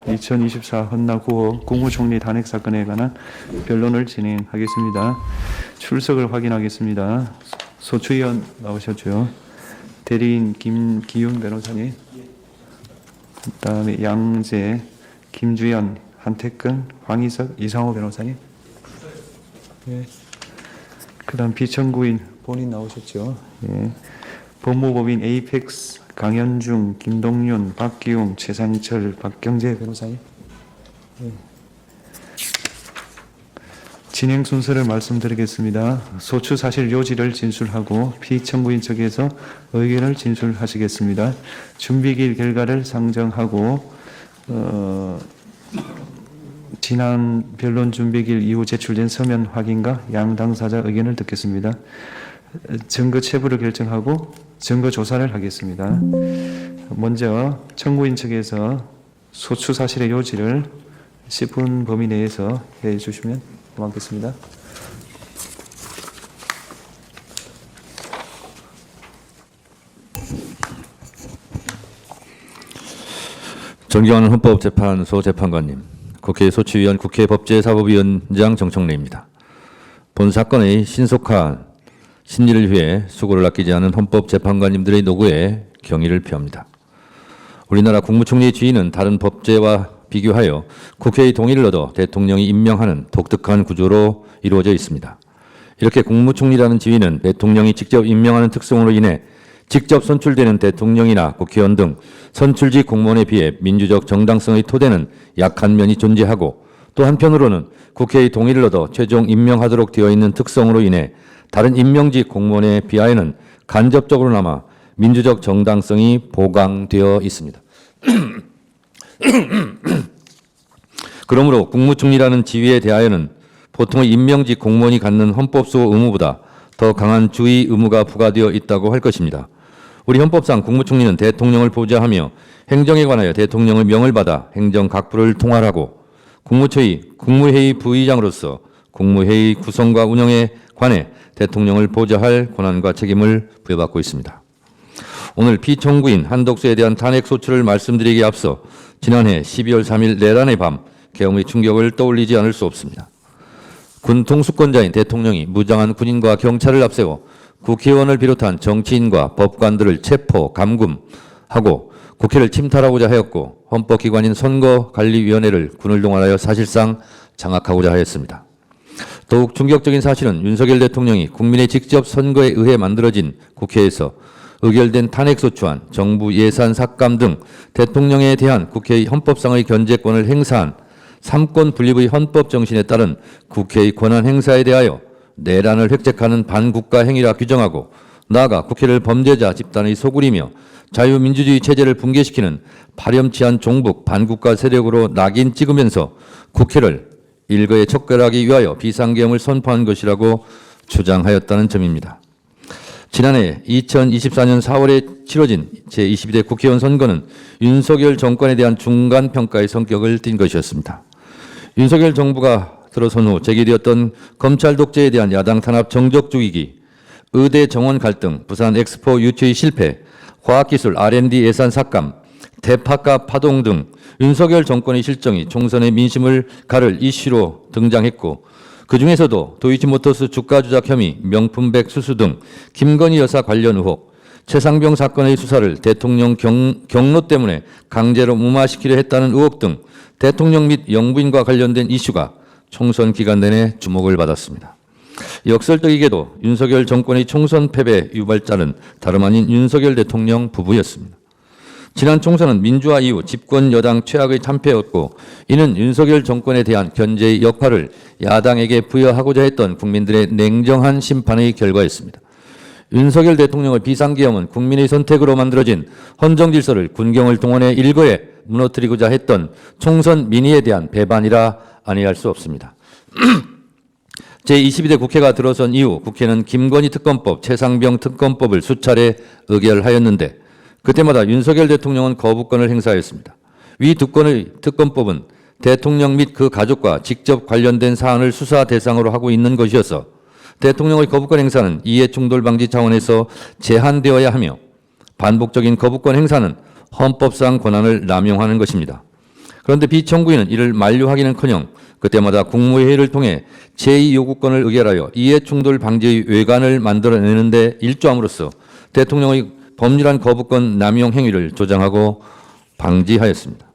2024 헌나 9호 국무총리 단핵 사건에 관한 변론을 진행하겠습니다. 출석을 확인하겠습니다. 소추위원 나오셨죠? 대리인 김기윤 변호사님, 그다음에 양재, 김주연, 한태근, 황희석, 이상호 변호사님. 예. 그다음 비청구인 본인 나오셨죠? 예. 법무법인 에이펙스 강현중, 김동윤, 박기웅, 최상철, 박경재 변호사님. 예. 진행 순서를 말씀드리겠습니다. 소추 사실 요지를 진술하고 피청구인 측에서 의견을 진술하시겠습니다. 준비기일 결과를 상정하고 지난 변론 준비기일 이후 제출된 서면 확인과 양 당사자 의견을 듣겠습니다. 증거 체부를 결정하고 증거 조사를 하겠습니다. 먼저 청구인 측에서 소추 사실의 요지를 10분 범위 내에서 해 주시면 고맙겠습니다. 존경하는 헌법재판소 재판관님, 국회 소추위원, 국회 법제사법위원장 정청래입니다. 본 사건의 신속한 심리를 위해 수고를 아끼지 않은 헌법재판관님들의 노고에 경의를 표합니다. 우리나라 국무총리의 지위는 다른 법제와 비교하여 국회의 동의를 얻어 대통령이 임명하는 독특한 구조로 이루어져 있습니다. 이렇게 국무총리라는 지위는 대통령이 직접 임명하는 특성으로 인해 직접 선출되는 대통령이나 국회의원 등 선출직 공무원에 비해 민주적 정당성의 토대는 약한 면이 존재하고, 또 한편으로는 국회의 동의를 얻어 최종 임명하도록 되어 있는 특성으로 인해 다른 임명직 공무원에 비하여는 간접적으로나마 민주적 정당성이 보강되어 있습니다. 그러므로 국무총리라는 지위에 대하여는 보통의 임명직 공무원이 갖는 헌법소 의무보다 더 강한 주의 의무가 부과되어 있다고 할 것입니다. 우리 헌법상 국무총리는 대통령을 보좌하며 행정에 관하여 대통령의 명을 받아 행정각부를 통할하고, 국무회의 부의장으로서 국무회의 구성과 운영에 관해 대통령을 보좌할 권한과 책임을 부여받고 있습니다. 오늘 피청구인 한덕수에 대한 탄핵 소추를 말씀드리기에 앞서 지난해 12월 3일 내란의 밤 계엄의 충격을 떠올리지 않을 수 없습니다. 군 통수권자인 대통령이 무장한 군인과 경찰을 앞세워 국회의원을 비롯한 정치인과 법관들을 체포, 감금하고 국회를 침탈하고자 하였고, 헌법기관인 선거관리위원회를 군을 동원하여 사실상 장악하고자 하였습니다. 더욱 충격적인 사실은 윤석열 대통령이 국민의 직접 선거에 의해 만들어진 국회에서 의결된 탄핵소추안, 정부 예산 삭감 등 대통령에 대한 국회의 헌법상의 견제권을 행사한 삼권 분립의 헌법 정신에 따른 국회의 권한 행사에 대하여 내란을 획책하는 반국가 행위라 규정하고, 나아가 국회를 범죄자 집단의 소굴이며 자유민주주의 체제를 붕괴시키는 파렴치한 종북 반국가 세력으로 낙인 찍으면서 국회를 일거에 척결하기 위하여 비상계엄을 선포한 것이라고 주장하였다는 점입니다. 지난해 2024년 4월에 치러진 제22대 국회의원 선거는 윤석열 정권에 대한 중간평가의 성격을 띈 것이었습니다. 윤석열 정부가 들어선 후 제기되었던 검찰 독재에 대한 야당 탄압 정적 죽이기, 의대 정원 갈등, 부산 엑스포 유치의 실패, 과학기술 R&D 예산 삭감, 대파가 파동 등 윤석열 정권의 실정이 총선의 민심을 가를 이슈로 등장했고, 그중에서도 도이치모터스 주가 조작 혐의, 명품백 수수 등 김건희 여사 관련 의혹, 최상병 사건의 수사를 대통령 경로 때문에 강제로 무마시키려 했다는 의혹 등 대통령 및 영부인과 관련된 이슈가 총선 기간 내내 주목을 받았습니다. 역설적이게도 윤석열 정권의 총선 패배 유발자는 다름 아닌 윤석열 대통령 부부였습니다. 지난 총선은 민주화 이후 집권 여당 최악의 참패였고, 이는 윤석열 정권에 대한 견제의 역할을 야당에게 부여하고자 했던 국민들의 냉정한 심판의 결과였습니다. 윤석열 대통령의 비상계엄은 국민의 선택으로 만들어진 헌정질서를 군경을 동원해 일거에 무너뜨리고자 했던 총선 민의에 대한 배반이라 아니할 수 없습니다. 제22대 국회가 들어선 이후 국회는 김건희 특검법, 최상병 특검법을 수차례 의결하였는데, 그때마다 윤석열 대통령은 거부권을 행사하였습니다. 위 두 건의 특검법은 대통령 및 그 가족과 직접 관련된 사안을 수사 대상으로 하고 있는 것이어서 대통령의 거부권 행사는 이해충돌 방지 차원에서 제한되어야 하며, 반복적인 거부권 행사는 헌법상 권한을 남용하는 것입니다. 그런데 피청구인은 이를 만류하기는커녕 그때마다 국무회의를 통해 제2요구권을 의결하여 이해충돌 방지의 외관을 만들어내는데 일조함으로써 대통령의 법률안 거부권 남용 행위를 조장하고 방치하였습니다.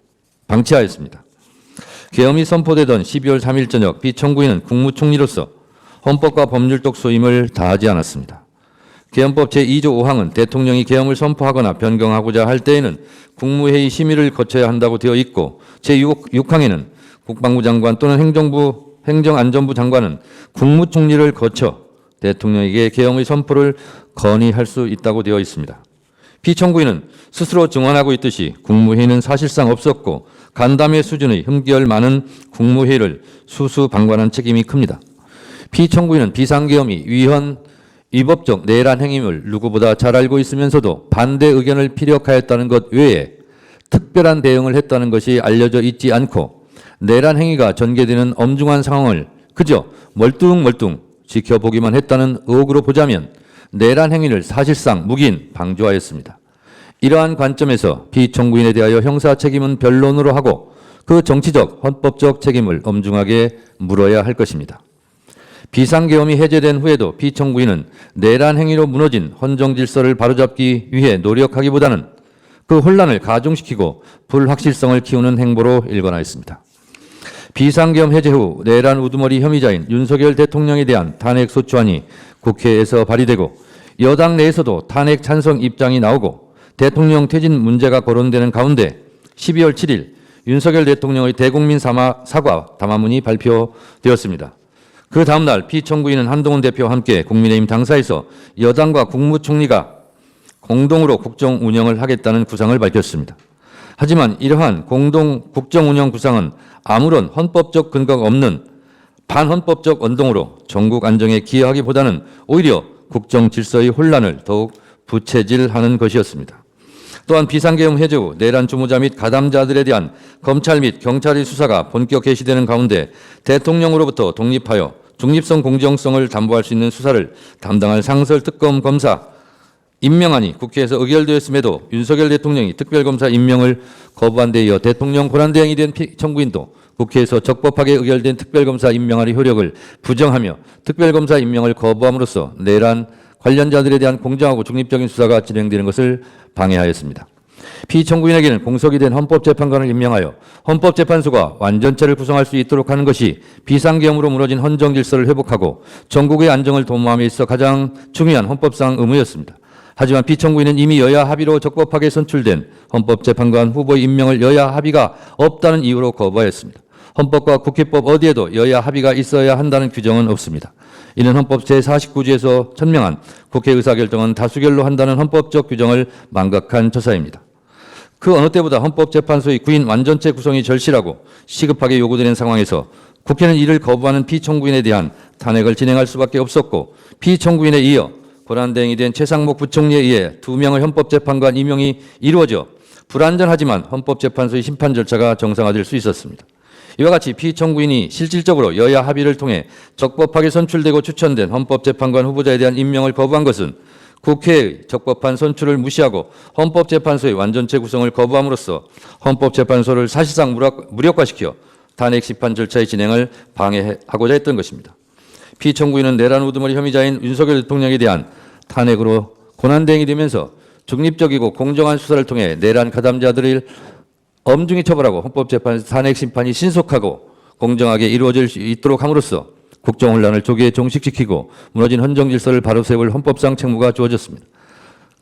계엄이 선포되던 12월 3일 저녁 피청구인은 국무총리로서 헌법과 법률적 소임을 다하지 않았습니다. 계엄법 제2조 5항은 대통령이 계엄을 선포하거나 변경하고자 할 때에는 국무회의 심의를 거쳐야 한다고 되어 있고 제6항에는 국방부 장관 또는 행정안전부 장관은 국무총리를 거쳐 대통령에게 계엄의 선포를 건의할 수 있다고 되어 있습니다. 피청구인은 스스로 증언하고 있듯이 국무회의는 사실상 없었고 간담회 수준의 흠결 많은 국무회의를 수수방관한 책임이 큽니다. 피청구인은 비상계엄이 위법적 내란 행위임을 누구보다 잘 알고 있으면서도 반대 의견을 피력하였다는 것 외에 특별한 대응을 했다는 것이 알려져 있지 않고 내란 행위가 전개되는 엄중한 상황을 그저 멀뚱멀뚱 지켜보기만 했다는 의혹으로 보자면 내란 행위를 사실상 묵인 방조하였습니다. 이러한 관점에서 피청구인에 대하여 형사 책임은 변론으로 하고 그 정치적 헌법적 책임을 엄중하게 물어야 할 것입니다. 비상계엄이 해제된 후에도 피청구인은 내란 행위로 무너진 헌정질서를 바로잡기 위해 노력하기보다는 그 혼란을 가중시키고 불확실성을 키우는 행보로 일관하였습니다. 비상계엄 해제 후 내란 우두머리 혐의자인 윤석열 대통령에 대한 탄핵소추안이 국회에서 발의되고 여당 내에서도 탄핵 찬성 입장이 나오고 대통령 퇴진 문제가 거론되는 가운데 12월 7일 윤석열 대통령의 대국민 사과 담화문이 발표되었습니다. 그 다음날 피청구인은 한동훈 대표와 함께 국민의힘 당사에서 여당과 국무총리가 공동으로 국정 운영을 하겠다는 구상을 밝혔습니다. 하지만 이러한 공동 국정 운영 구상은 아무런 헌법적 근거가 없는 반헌법적 언동으로 전국 안정에 기여하기보다는 오히려 국정 질서의 혼란을 더욱 부채질하는 것이었습니다. 또한 비상계엄 해제 후 내란 주모자 및 가담자들에 대한 검찰 및 경찰의 수사가 본격 개시되는 가운데 대통령으로부터 독립하여 중립성 공정성을 담보할 수 있는 수사를 담당할 상설 특검 검사 임명안이 국회에서 의결되었음에도 윤석열 대통령이 특별검사 임명을 거부한 데 이어 대통령 권한대행이 된 피청구인도 국회에서 적법하게 의결된 특별검사 임명안의 효력을 부정하며 특별검사 임명을 거부함으로써 내란 관련자들에 대한 공정하고 중립적인 수사가 진행되는 것을 방해하였습니다. 피청구인에게는 공석이 된 헌법재판관을 임명하여 헌법재판소가 완전체를 구성할 수 있도록 하는 것이 비상계엄으로 무너진 헌정질서를 회복하고 전국의 안정을 도모함에 있어 가장 중요한 헌법상 의무였습니다. 하지만 피청구인은 이미 여야 합의로 적법하게 선출된 헌법재판관 후보의 임명을 여야 합의가 없다는 이유로 거부하였습니다. 헌법과 국회법 어디에도 여야 합의가 있어야 한다는 규정은 없습니다. 이는 헌법 제49조에서 천명한 국회 의사결정은 다수결로 한다는 헌법적 규정을 망각한 처사입니다. 그 어느 때보다 헌법재판소의 구인 완전체 구성이 절실하고 시급하게 요구되는 상황에서 국회는 이를 거부하는 피청구인에 대한 탄핵을 진행할 수밖에 없었고 피청구인에 이어 권한대행이 된 최상목 부총리에 의해 2명의 헌법재판관 임명이 이루어져 불완전하지만 헌법재판소의 심판 절차가 정상화될 수 있었습니다. 이와 같이 피청구인이 실질적으로 여야 합의를 통해 적법하게 선출되고 추천된 헌법재판관 후보자에 대한 임명을 거부한 것은 국회의 적법한 선출을 무시하고 헌법재판소의 완전체 구성을 거부함으로써 헌법재판소를 사실상 무력화시켜 탄핵 심판 절차의 진행을 방해하고자 했던 것입니다. 피청구인은 내란 우두머리 혐의자인 윤석열 대통령에 대한 탄핵으로 권한대행이 되면서 중립적이고 공정한 수사를 통해 내란 가담자들을 엄중히 처벌하고 헌법재판에서 탄핵 심판이 신속하고 공정하게 이루어질 수 있도록 함으로써 국정 혼란을 조기에 종식시키고 무너진 헌정질서를 바로 세울 헌법상 책무가 주어졌습니다.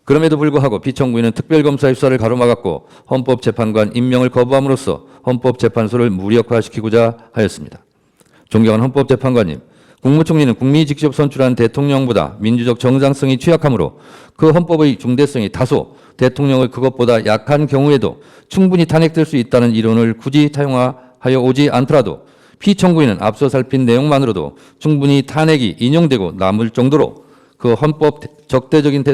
그럼에도 불구하고 피청구인은 특별검사의 수사를 가로막았고 헌법재판관 임명을 거부함으로써 헌법재판소를 무력화시키고자 하였습니다. 존경하는 헌법재판관님, 국무총리는 국민이 직접 선출한 대통령보다 민주적 정당성이 취약하므로 그 헌법의 중대성이 다소 대통령의 그것보다 약한 경우에도 충분히 탄핵될 수 있다는 이론을 굳이 타용하여 오지 않더라도 피청구인은 앞서 살핀 내용만으로도 충분히 탄핵이 인용되고 남을 정도로 그 헌법 적대적인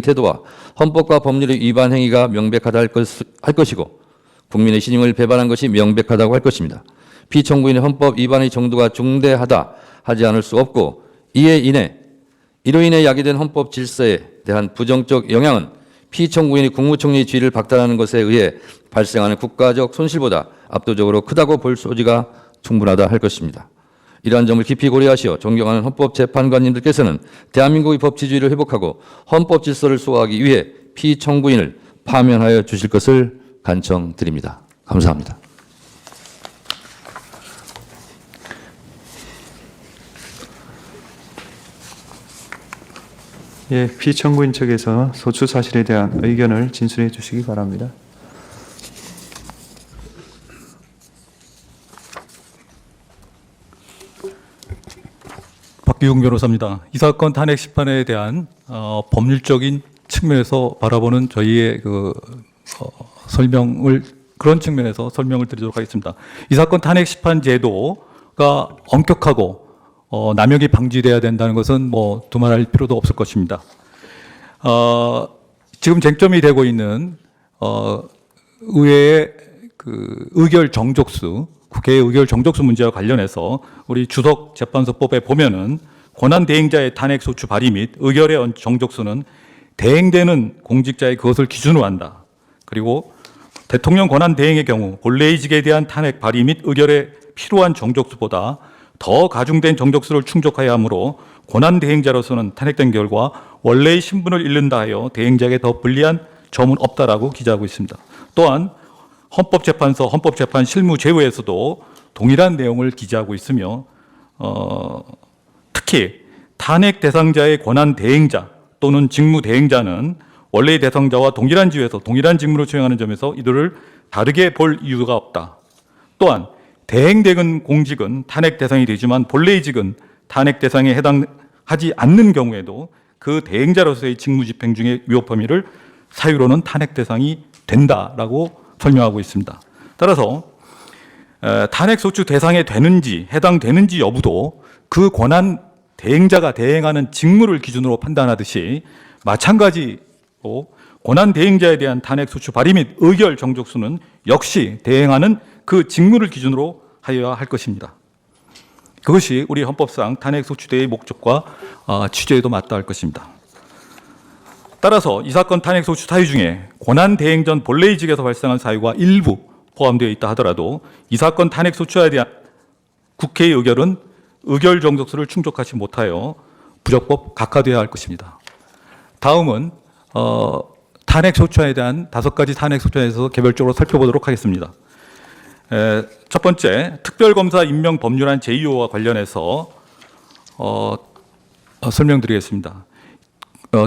태도와 헌법과 법률의 위반 행위가 명백하다 할 것이고 국민의 신임을 배반한 것이 명백하다고 할 것입니다. 피청구인의 헌법 위반의 정도가 중대하다 하지 않을 수 없고 이로 인해 야기된 헌법 질서에 대한 부정적 영향은 피청구인이 국무총리의 지위를 박탈하는 것에 의해 발생하는 국가적 손실보다 압도적으로 크다고 볼 소지가 충분하다 할 것입니다. 이러한 점을 깊이 고려하시어 존경하는 헌법재판관님들께서는 대한민국의 법치주의를 회복하고 헌법 질서를 수호하기 위해 피청구인을 파면하여 주실 것을 간청드립니다. 감사합니다. 예, 피청구인 측에서 소추 사실에 대한 의견을 진술해 주시기 바랍니다. 박기웅 변호사입니다. 이 사건 탄핵 심판에 대한 법률적인 측면에서 바라보는 저희의 설명을 그런 측면에서 설명을 드리도록 하겠습니다. 이 사건 탄핵 심판 제도가 엄격하고 남용이 방지돼야 된다는 것은 뭐 두말할 필요도 없을 것입니다. 지금 쟁점이 되고 있는 의회의 의결 정족수, 국회의 의결 정족수 문제와 관련해서 우리 주석 재판소법에 보면은 권한 대행자의 탄핵 소추 발의 및 의결의 정족수는 대행되는 공직자의 그것을 기준으로 한다. 그리고 대통령 권한 대행의 경우 본래의직에 대한 탄핵 발의 및 의결에 필요한 정족수보다 더 가중된 정족수를 충족하여야 하므로 권한 대행자로서는 탄핵된 결과 원래의 신분을 잃는다 하여 대행자에게 더 불리한 점은 없다라고 기재하고 있습니다. 또한 헌법재판소 헌법재판 실무제도에서도 동일한 내용을 기재하고 있으며 특히 탄핵 대상자의 권한 대행자 또는 직무 대행자는 원래의 대상자와 동일한 지위에서 동일한 직무를 수행하는 점에서 이들을 다르게 볼 이유가 없다. 또한 대행되는 공직은 탄핵 대상이 되지만 본래의 직은 탄핵 대상에 해당하지 않는 경우에도 그 대행자로서의 직무 집행 중에 위법 혐의를 사유로는 탄핵 대상이 된다라고 설명하고 있습니다. 따라서 탄핵 소추 대상에 되는지 해당되는지 여부도 그 권한 대행자가 대행하는 직무를 기준으로 판단하듯이 마찬가지로 권한 대행자에 대한 탄핵 소추 발의 및 의결 정족수는 역시 대행하는 그 직무를 기준으로 하여야 할 것입니다. 그것이 우리 헌법상 탄핵 소추대의 목적과 취지에도 맞닿을 것입니다. 따라서 이 사건 탄핵 소추 사유 중에 권한 대행 전 본래의 직에서 발생한 사유가 일부 포함되어 있다 하더라도 이 사건 탄핵 소추에 대한 국회의 의결은 의결 정족수를 충족하지 못하여 부적법 각하되어야 할 것입니다. 다음은 탄핵 소추에 대한 5가지 탄핵 소추에 대해서 개별적으로 살펴보도록 하겠습니다. 첫 번째, 특별검사 임명 법률안 제2호와 관련해서 설명드리겠습니다.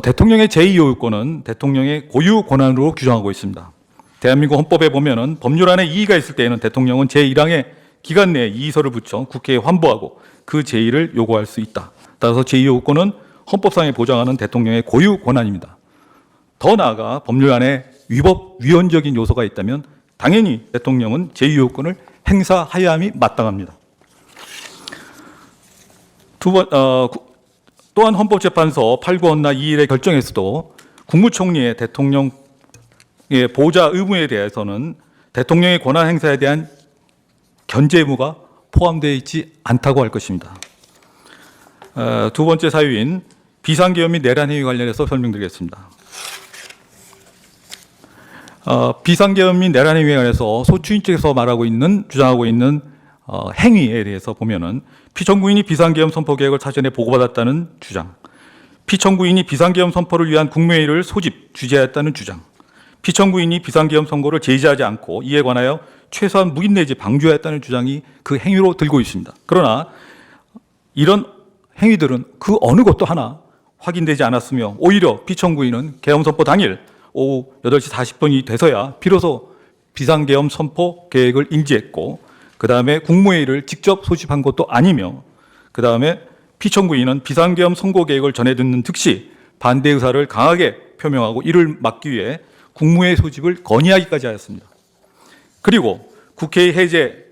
대통령의 제2호유권은 대통령의 고유 권한으로 규정하고 있습니다. 대한민국 헌법에 보면은 법률안에 이의가 있을 때에는 대통령은 제1항의 기간 내에 이의서를 붙여 국회에 환부하고 그 제의를 요구할 수 있다. 따라서 제2호유권은 헌법상에 보장하는 대통령의 고유 권한입니다. 더 나아가 법률안에 위헌적인 요소가 있다면 당연히 대통령은 제2호유권을 행사하여야 함이 마땅합니다. 또한 헌법재판소 8구헌나 2일의 결정에서도 국무총리의 대통령의 보좌 의무에 대해서는 대통령의 권한 행사에 대한 견제 의무가 포함되어 있지 않다고 할 것입니다. 두 번째 사유인 비상계엄 및 내란행위 관련해서 설명드리겠습니다. 비상계엄 및 내란행위에 관해서 소추인 측에서 주장하고 있는 행위에 대해서 보면은 피청구인이 비상계엄 선포 계획을 사전에 보고받았다는 주장, 피청구인이 비상계엄 선포를 위한 국무회의를 소집, 주재했다는 주장, 피청구인이 비상계엄 선고를 제지하지 않고 이에 관하여 최소한 묵인 내지 방조했다는 주장이 그 행위로 들고 있습니다. 그러나 이런 행위들은 그 어느 것도 하나 확인되지 않았으며 오히려 피청구인은 계엄 선포 당일 오후 8시 40분이 돼서야 비로소 비상계엄 선포 계획을 인지했고 그 다음에 국무회의를 직접 소집한 것도 아니며 그 다음에 피청구인은 비상계엄 선고 계획을 전해 듣는 즉시 반대 의사를 강하게 표명하고 이를 막기 위해 국무회의 소집을 건의하기까지 하였습니다. 그리고 국회의 해제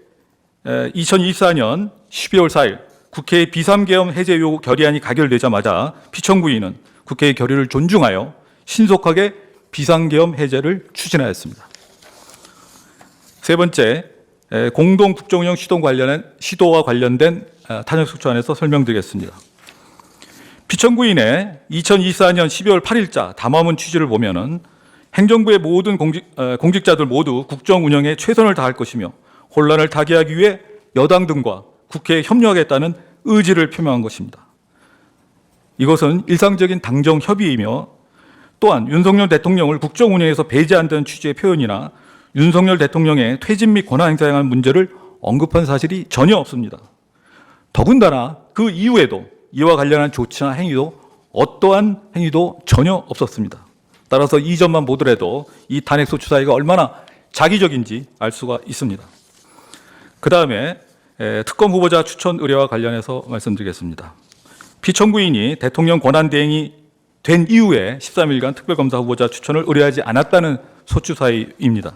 2024년 12월 4일 국회의 비상계엄 해제 요구 결의안이 가결되자마자 피청구인은 국회의 결의를 존중하여 신속하게 비상계엄 해제를 추진하였습니다. 세 번째, 공동 국정운영 시도와 관련된 탄핵소추안에서 설명드리겠습니다. 피청구인의 2024년 12월 8일자 담화문 취지를 보면은 행정부의 모든 공직자들 모두 국정 운영에 최선을 다할 것이며 혼란을 타개하기 위해 여당 등과 국회에 협력하겠다는 의지를 표명한 것입니다. 이것은 일상적인 당정 협의이며 또한 윤석열 대통령을 국정 운영에서 배제한다는 취지의 표현이나 윤석열 대통령의 퇴진 및 권한 행사에 관한 문제를 언급한 사실이 전혀 없습니다. 더군다나 그 이후에도 이와 관련한 조치나 행위도 어떠한 행위도 전혀 없었습니다. 따라서 이 점만 보더라도 이 탄핵소추 사유가 얼마나 자기적인지 알 수가 있습니다. 그 다음에 특검 후보자 추천 의뢰와 관련해서 말씀드리겠습니다. 피청구인이 대통령 권한대행이 된 이후에 13일간 특별검사 후보자 추천을 의뢰하지 않았다는 소추 사유입니다.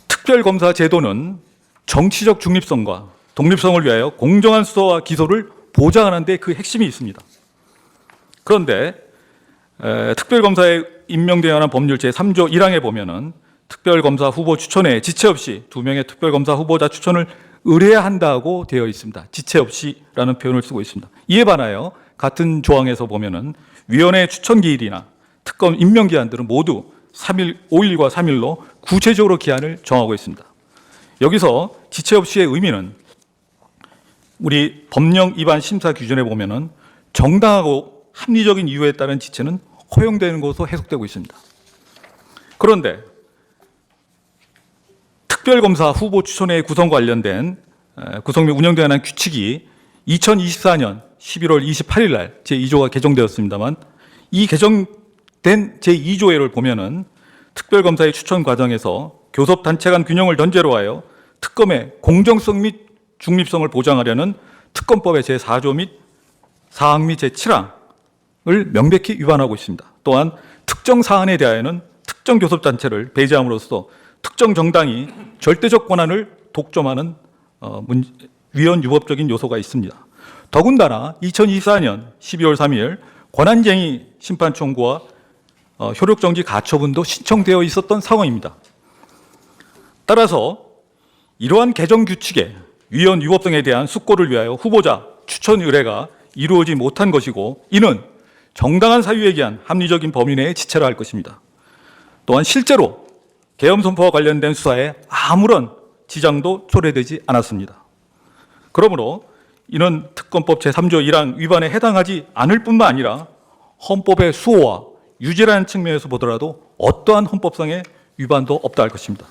특별검사 제도는 정치적 중립성과 독립성을 위하여 공정한 수사와 기소를 보장하는 데 그 핵심이 있습니다. 그런데 특별검사에 임명되어 하는 법률 제3조 1항에 보면은 특별검사 후보 추천에 지체 없이 2명의 특별검사 후보자 추천을 의뢰해야 한다고 되어 있습니다. 지체 없이라는 표현을 쓰고 있습니다. 이에 반하여 같은 조항에서 보면은 위원회 추천 기일이나 특검 임명 기한들은 모두 5일과 3일로 구체적으로 기한을 정하고 있습니다. 여기서 지체 없이의 의미는 우리 법령 위반 심사 기준에 보면은 정당하고 합리적인 이유에 따른 지체는 허용되는 것으로 해석되고 있습니다. 그런데 특별검사 후보 추천의 구성 관련된 구성 및 운영에 관한 규칙이 2024년 11월 28일 날 제2조가 개정되었습니다만 이 개정된 제2조를 보면은 특별검사의 추천 과정에서 교섭단체 간 균형을 전제로 하여 특검의 공정성 및 중립성을 보장하려는 특검법의 제4조 및 4항 및 제7항을 명백히 위반하고 있습니다. 또한 특정 사안에 대하여는 특정 교섭단체를 배제함으로써 특정 정당이 절대적 권한을 독점하는 위헌 유법적인 요소가 있습니다. 더군다나 2024년 12월 3일 권한쟁의 심판 청구와 효력정지 가처분도 신청되어 있었던 상황입니다. 따라서 이러한 개정 규칙에 위헌 유법성에 대한 숙고를 위하여 후보자 추천 의뢰가 이루어지지 못한 것이고 이는 정당한 사유에 기한 합리적인 범위 내에 지체를 할 것입니다. 또한 실제로 계엄 선포와 관련된 수사에 아무런 지장도 초래되지 않았습니다. 그러므로 이는 특검법 제3조 1항 위반에 해당하지 않을 뿐만 아니라 헌법의 수호와 유지라는 측면에서 보더라도 어떠한 헌법상의 위반도 없다 할 것입니다.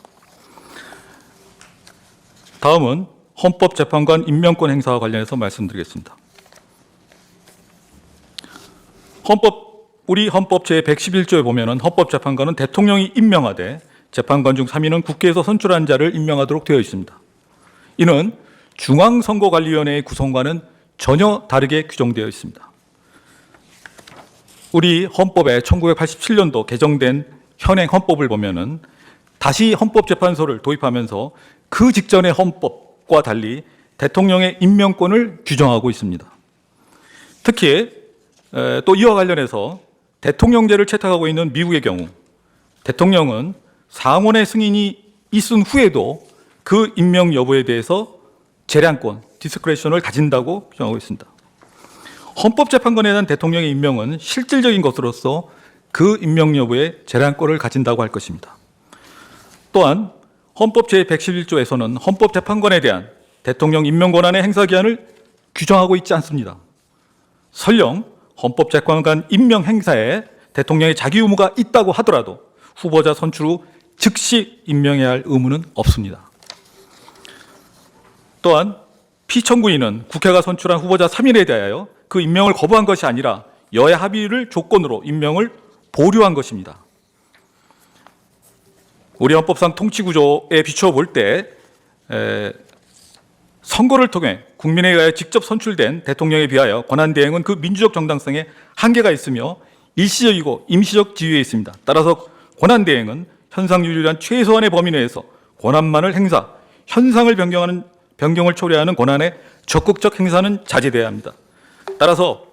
다음은 헌법재판관 임명권 행사와 관련해서 말씀드리겠습니다. 우리 헌법 제111조에 보면은 헌법재판관은 대통령이 임명하되 재판관 중 3인은 국회에서 선출한 자를 임명하도록 되어 있습니다. 이는 중앙선거관리위원회의 구성과는 전혀 다르게 규정되어 있습니다. 우리 헌법에 1987년도 개정된 현행 헌법을 보면은 다시 헌법재판소를 도입하면서 그 직전의 헌법과 달리 대통령의 임명권을 규정하고 있습니다. 특히 또 이와 관련해서 대통령제를 채택하고 있는 미국의 경우 대통령은 상원의 승인이 있은 후에도 그 임명 여부에 대해서 재량권, 디스크레션을 가진다고 규정하고 있습니다. 헌법재판관에 대한 대통령의 임명은 실질적인 것으로서 그 임명 여부에 재량권을 가진다고 할 것입니다. 또한 헌법 제111조에서는 헌법재판관에 대한 대통령 임명 권한의 행사 기한을 규정하고 있지 않습니다. 설령 헌법재판관 임명 행사에 대통령의 자기 의무가 있다고 하더라도 후보자 선출 후 즉시 임명해야 할 의무는 없습니다. 또한 피청구인은 국회가 선출한 후보자 3인에 대하여 그 임명을 거부한 것이 아니라 여야 합의를 조건으로 임명을 보류한 것입니다. 우리 헌법상 통치구조에 비춰볼 때 선거를 통해 국민에 의하여 직접 선출된 대통령에 비하여 권한대행은 그 민주적 정당성에 한계가 있으며 일시적이고 임시적 지위에 있습니다. 따라서 권한대행은 현상 유지를 위한 최소한의 범위 내에서 권한만을 행사, 현상을 변경을 초래하는 권한의 적극적 행사는 자제돼야 합니다. 따라서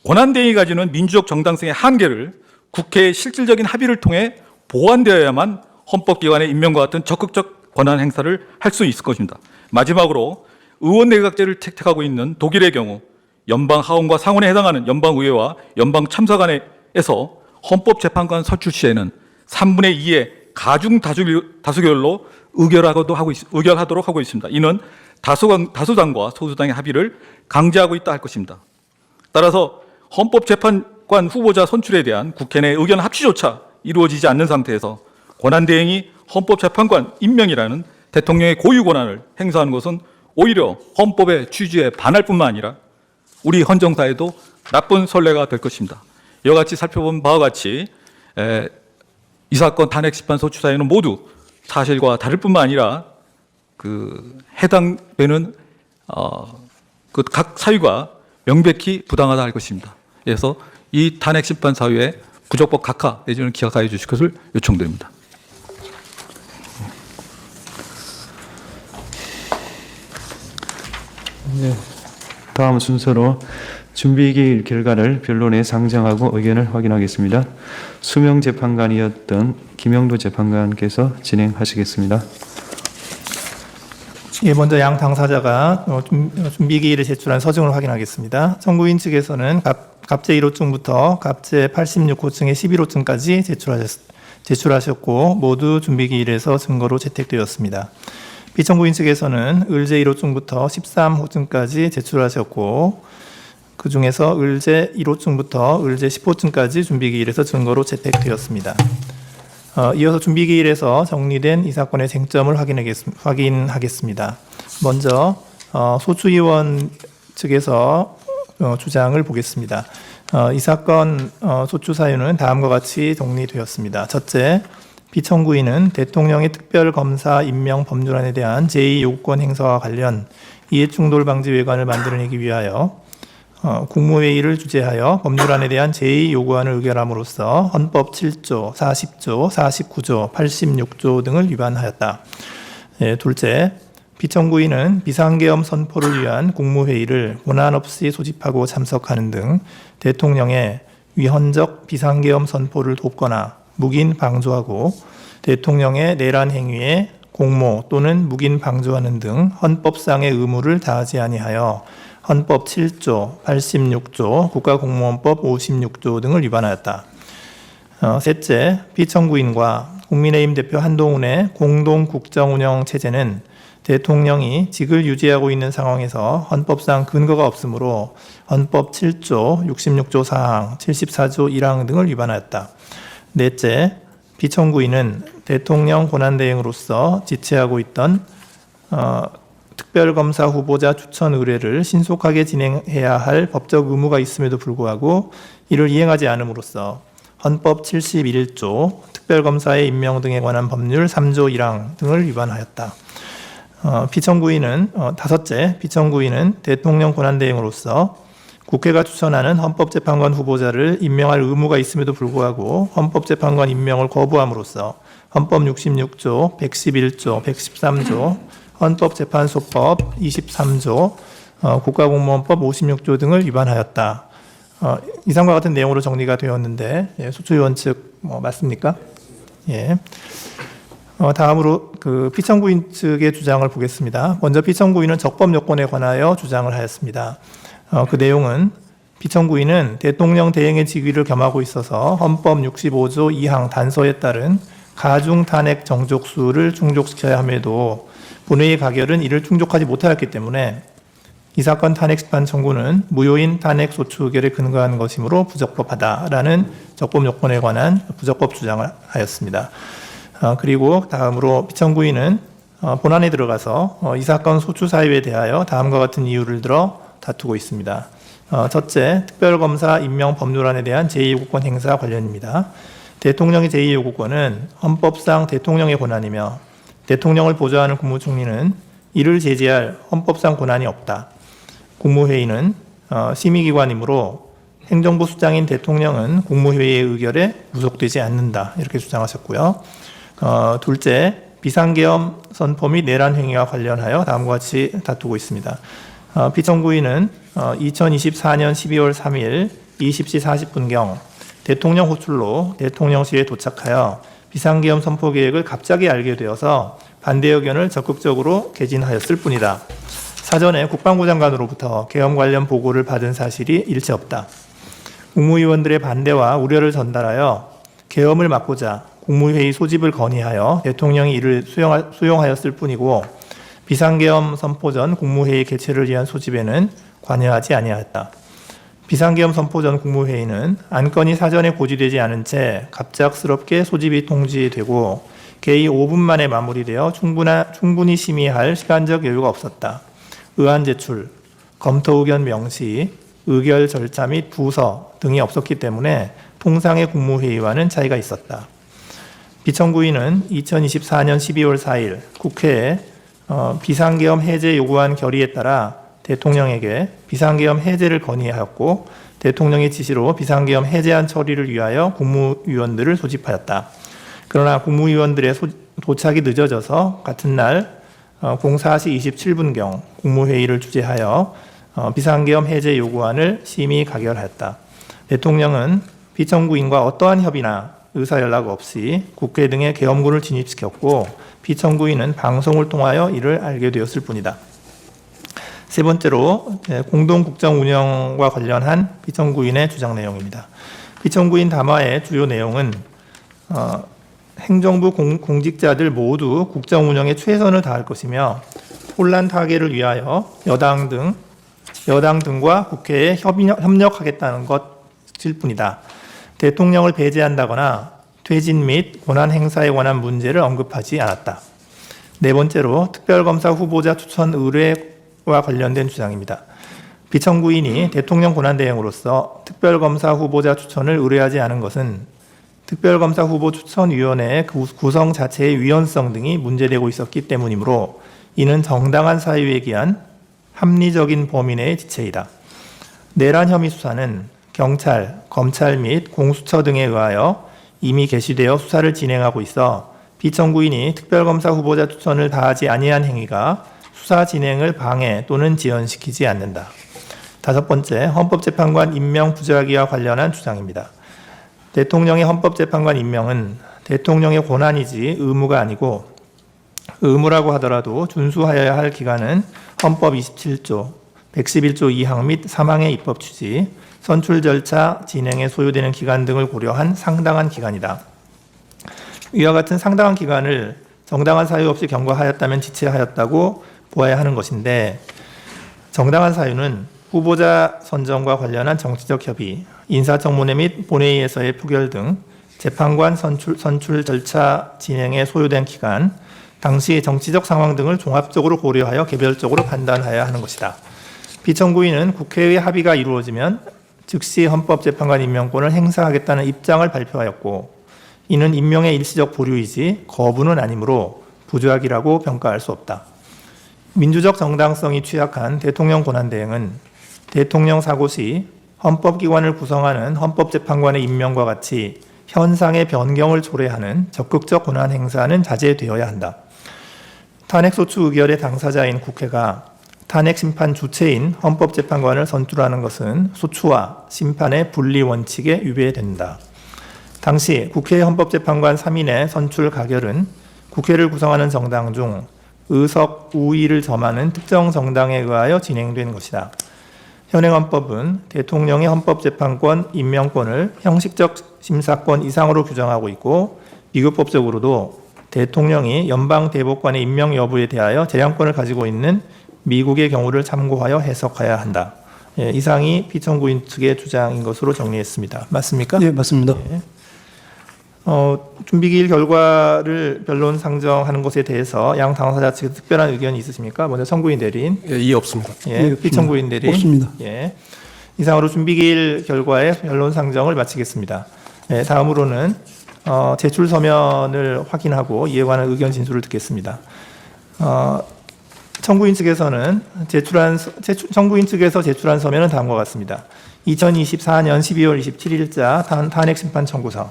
권한대행이 가지는 민주적 정당성의 한계를 국회의 실질적인 합의를 통해 보완되어야만 헌법기관의 임명과 같은 적극적 권한 행사를 할 수 있을 것입니다. 마지막으로 의원 내각제를 택하고 있는 독일의 경우 연방 하원과 상원에 해당하는 연방의회와 연방 참사관에서 헌법재판관 선출 시에는 3분의 2의 가중 다수결로 의결하도록 하고 있습니다. 이는 다수당과 소수당의 합의를 강제하고 있다 할 것입니다. 따라서 헌법재판관 후보자 선출에 대한 국회 내 의견 합치조차 이루어지지 않는 상태에서 권한대행이 헌법재판관 임명이라는 대통령의 고유 권한을 행사하는 것은 오히려 헌법의 취지에 반할 뿐만 아니라 우리 헌정사에도 나쁜 선례가 될 것입니다. 이와 같이 살펴본 바와 같이 이 사건 탄핵심판 소추 사유는 모두 사실과 다를 뿐만 아니라 해당되는 각 사유가 명백히 부당하다 할 것입니다. 그래서 이 탄핵심판 사유에 부적법 각하 내지는 기각하여 주실 것을 요청드립니다. 네, 다음 순서로 준비기일 결과를 변론에 상정하고 의견을 확인하겠습니다. 수명 재판관이었던 김영도 재판관께서 진행하시겠습니다. 예, 먼저 양 당사자가 준비기일에 제출한 서증을 확인하겠습니다. 청구인 측에서는 갑제 1호증부터 갑제 86호증의 11호증까지 제출하셨고 모두 준비기일에서 증거로 채택되었습니다. 피청구인 측에서는 을제 1호증부터 13호증까지 제출하셨고 그 중에서 을제 1호증부터 을제 10호증까지 준비기일에서 증거로 채택되었습니다. 이어서 준비기일에서 정리된 이 사건의 쟁점을 확인하겠습니다. 먼저 소추위원 측에서 주장을 보겠습니다. 이 사건 소추 사유는 다음과 같이 정리되었습니다. 첫째, 피청구인은 대통령의 특별검사 임명 법률안에 대한 제2요구권 행사와 관련 이해충돌방지회관을 만들어내기 위하여 국무회의를 주재하여 법률안에 대한 제2요구안을 의결함으로써 헌법 7조, 40조, 49조, 86조 등을 위반하였다. 둘째, 피청구인은 비상계엄 선포를 위한 국무회의를 권한 없이 소집하고 참석하는 등 대통령의 위헌적 비상계엄 선포를 돕거나 묵인 방조하고 대통령의 내란 행위에 공모 또는 묵인 방조하는 등 헌법상의 의무를 다하지 아니하여 헌법 7조, 86조, 국가공무원법 56조 등을 위반하였다. 셋째, 피청구인과 국민의힘 대표 한동훈의 공동 국정운영 체제는 대통령이 직을 유지하고 있는 상황에서 헌법상 근거가 없으므로 헌법 7조, 66조 4항, 74조 1항 등을 위반하였다. 넷째, 피청구인은 대통령 권한대행으로서 지체하고 있던 특별검사 후보자 추천 의뢰를 신속하게 진행해야 할 법적 의무가 있음에도 불구하고 이를 이행하지 않음으로써 헌법 71조 특별검사의 임명 등에 관한 법률 3조 1항 등을 위반하였다. 다섯째, 피청구인은 대통령 권한대행으로서 국회가 추천하는 헌법재판관 후보자를 임명할 의무가 있음에도 불구하고 헌법재판관 임명을 거부함으로써 헌법 66조, 111조, 113조, 헌법재판소법 23조, 국가공무원법 56조 등을 위반하였다. 이상과 같은 내용으로 정리가 되었는데 소추위원 측 맞습니까? 예. 다음으로 피청구인 측의 주장을 보겠습니다. 먼저 피청구인은 적법 요건에 관하여 주장을 하였습니다. 그 내용은 피청구인은 대통령 대행의 직위를 겸하고 있어서 헌법 65조 2항 단서에 따른 가중 탄핵 정족수를 충족시켜야 함에도 본회의 가결은 이를 충족하지 못하였기 때문에 이 사건 탄핵 심판 청구는 무효인 탄핵 소추 의결에 근거한 것이므로 부적법하다라는 적법 요건에 관한 부적법 주장을 하였습니다. 그리고 다음으로 피청구인은 본안에 들어가서 이 사건 소추 사유에 대하여 다음과 같은 이유를 들어 다투고 있습니다. 첫째, 특별검사 임명 법률안에 대한 제2요구권 행사 관련입니다. 대통령의 제2요구권은 헌법상 대통령의 권한이며 대통령을 보좌하는 국무총리는 이를 제재할 헌법상 권한이 없다. 국무회의는 심의기관이므로 행정부 수장인 대통령은 국무회의의 의결에 구속되지 않는다. 이렇게 주장하셨고요. 둘째, 비상계엄 선포 및 내란 행위와 관련하여 다음과 같이 다투고 있습니다. 피청구인은 2024년 12월 3일 20시 40분경 대통령 호출로 대통령실에 도착하여 비상계엄 선포 계획을 갑자기 알게 되어서 반대 의견을 적극적으로 개진하였을 뿐이다. 사전에 국방부 장관으로부터 계엄 관련 보고를 받은 사실이 일체 없다. 국무위원들의 반대와 우려를 전달하여 계엄을 막고자 국무회의 소집을 건의하여 대통령이 이를 수용하였을 뿐이고 비상계엄 선포 전 국무회의 개최를 위한 소집에는 관여하지 아니하였다. 비상계엄 선포 전 국무회의는 안건이 사전에 고지되지 않은 채 갑작스럽게 소집이 통지되고 개의 5분 만에 마무리되어 충분히 심의할 시간적 여유가 없었다. 의안 제출, 검토 의견 명시, 의결 절차 및 부서 등이 없었기 때문에 통상의 국무회의와는 차이가 있었다. 비청구인은 2024년 12월 4일 국회에 비상계엄 해제 요구안 결의에 따라 대통령에게 비상계엄 해제를 건의하였고 대통령의 지시로 비상계엄 해제안 처리를 위하여 국무위원들을 소집하였다. 그러나 국무위원들의 도착이 늦어져서 같은 날 04시 27분경 국무회의를 주재하여 비상계엄 해제 요구안을 심의 가결하였다. 대통령은 비청구인과 어떠한 협의나 의사연락 없이 국회 등에 계엄군을 진입시켰고 비청구인은 방송을 통하여 이를 알게 되었을 뿐이다. 세 번째로 공동국정 운영과 관련한 비청구인의 주장 내용입니다. 비청구인 담화의 주요 내용은 행정부 공직자들 모두 국정 운영에 최선을 다할 것이며 혼란 타개를 위하여 여당 등과 국회에 협력하겠다는 것일 뿐이다. 대통령을 배제한다거나 퇴진 및 권한 행사에 관한 문제를 언급하지 않았다. 네 번째로 특별검사 후보자 추천 의뢰와 관련된 주장입니다. 비청구인이 대통령 권한대행으로서 특별검사 후보자 추천을 의뢰하지 않은 것은 특별검사 후보 추천위원회의 구성 자체의 위헌성 등이 문제되고 있었기 때문이므로 이는 정당한 사유에 기한 합리적인 범위 내의 지체이다. 내란 혐의 수사는 경찰, 검찰 및 공수처 등에 의하여 이미 개시되어 수사를 진행하고 있어 비청구인이 특별검사 후보자 추천을 다하지 아니한 행위가 수사 진행을 방해 또는 지연시키지 않는다. 다섯 번째, 헌법재판관 임명 부작위와 관련한 주장입니다. 대통령의 헌법재판관 임명은 대통령의 권한이지 의무가 아니고 의무라고 하더라도 준수하여야 할 기간은 헌법 27조, 111조 2항 및 3항의 입법 취지, 선출 절차 진행에 소요되는 기간 등을 고려한 상당한 기간이다. 이와 같은 상당한 기간을 정당한 사유 없이 경과하였다면 지체하였다고 보아야 하는 것인데 정당한 사유는 후보자 선정과 관련한 정치적 협의, 인사청문회 및 본회의에서의 표결 등 재판관 선출 절차 진행에 소요된 기간, 당시 정치적 상황 등을 종합적으로 고려하여 개별적으로 판단하여야 하는 것이다. 비청구인은 국회의 합의가 이루어지면 즉시 헌법재판관 임명권을 행사하겠다는 입장을 발표하였고 이는 임명의 일시적 보류이지 거부는 아니므로 부작위라고 평가할 수 없다. 민주적 정당성이 취약한 대통령 권한대행은 대통령 사고 시 헌법기관을 구성하는 헌법재판관의 임명과 같이 현상의 변경을 초래하는 적극적 권한 행사는 자제되어야 한다. 탄핵소추 의결의 당사자인 국회가 탄핵 심판 주체인 헌법재판관을 선출하는 것은 소추와 심판의 분리 원칙에 위배된다. 당시 국회 헌법재판관 3인의 선출 가결은 국회를 구성하는 정당 중 의석 우위를 점하는 특정 정당에 의하여 진행된 것이다. 현행헌법은 대통령의 헌법재판권 임명권을 형식적 심사권 이상으로 규정하고 있고 비교법적으로도 대통령이 연방대법관의 임명 여부에 대하여 재량권을 가지고 있는 미국의 경우를 참고하여 해석해야 한다. 예, 이상이 비청구인 측의 주장인 것으로 정리했습니다. 맞습니까? 예, 맞습니다. 예. 준비기일 결과를 변론 상정하는 것에 대해서 양 당사자 측에 특별한 의견이 있으십니까? 먼저 청구인 대리인. 예, 이해 없습니다. 예, 비청구인 대리인. 없습니다. 예. 이상으로 준비기일 결과의 변론 상정을 마치겠습니다. 예, 다음으로는 제출 서면을 확인하고 이에 관한 의견 진술을 듣겠습니다. 청구인 측에서는 청구인 측에서 제출한 서면은 다음과 같습니다. 2024년 12월 27일자 탄핵 심판 청구서,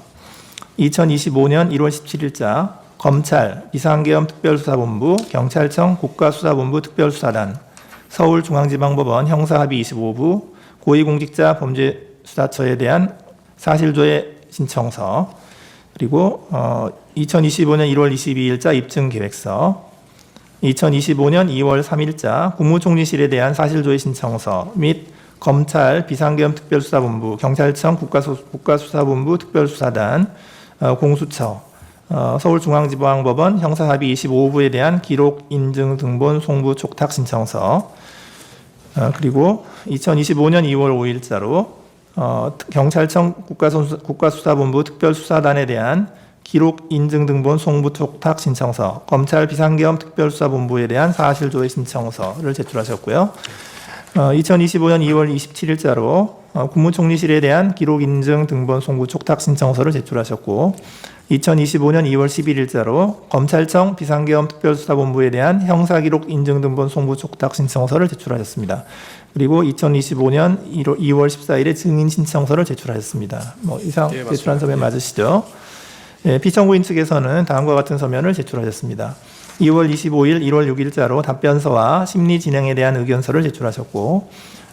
2025년 1월 17일자 검찰 비상계엄 특별수사본부 경찰청 국가수사본부 특별수사단 서울중앙지방법원 형사합의 25부 고위공직자 범죄수사처에 대한 사실조회 신청서, 그리고 2025년 1월 22일자 입증계획서, 2025년 2월 3일자 국무총리실에 대한 사실조회 신청서 및 검찰, 비상계엄 특별수사본부, 경찰청, 국가수사본부 특별수사단, 공수처, 서울중앙지방법원 형사합의 25부에 대한 기록 인증 등본 송부 촉탁 신청서, 그리고 2025년 2월 5일자로 경찰청 국가수사본부 특별수사단에 대한 기록 인증 등본 송부 촉탁 신청서, 검찰 비상계엄 특별수사본부에 대한 사실조회 신청서를 제출하셨고요. 2025년 2월 27일자로 국무총리실에 대한 기록 인증 등본 송부 촉탁 신청서를 제출하셨고, 2025년 2월 11일자로 검찰청 비상계엄 특별수사본부에 대한 형사기록 인증 등본 송부 촉탁 신청서를 제출하셨습니다. 그리고 2025년 2월 14일에 증인 신청서를 제출하셨습니다. 이상 제출한 서면 맞으시죠? 예, 피청구인 측에서는 다음과 같은 서면을 제출하셨습니다. 2월 25일, 1월 6일자로 답변서와 심리 진행에 대한 의견서를 제출하셨고,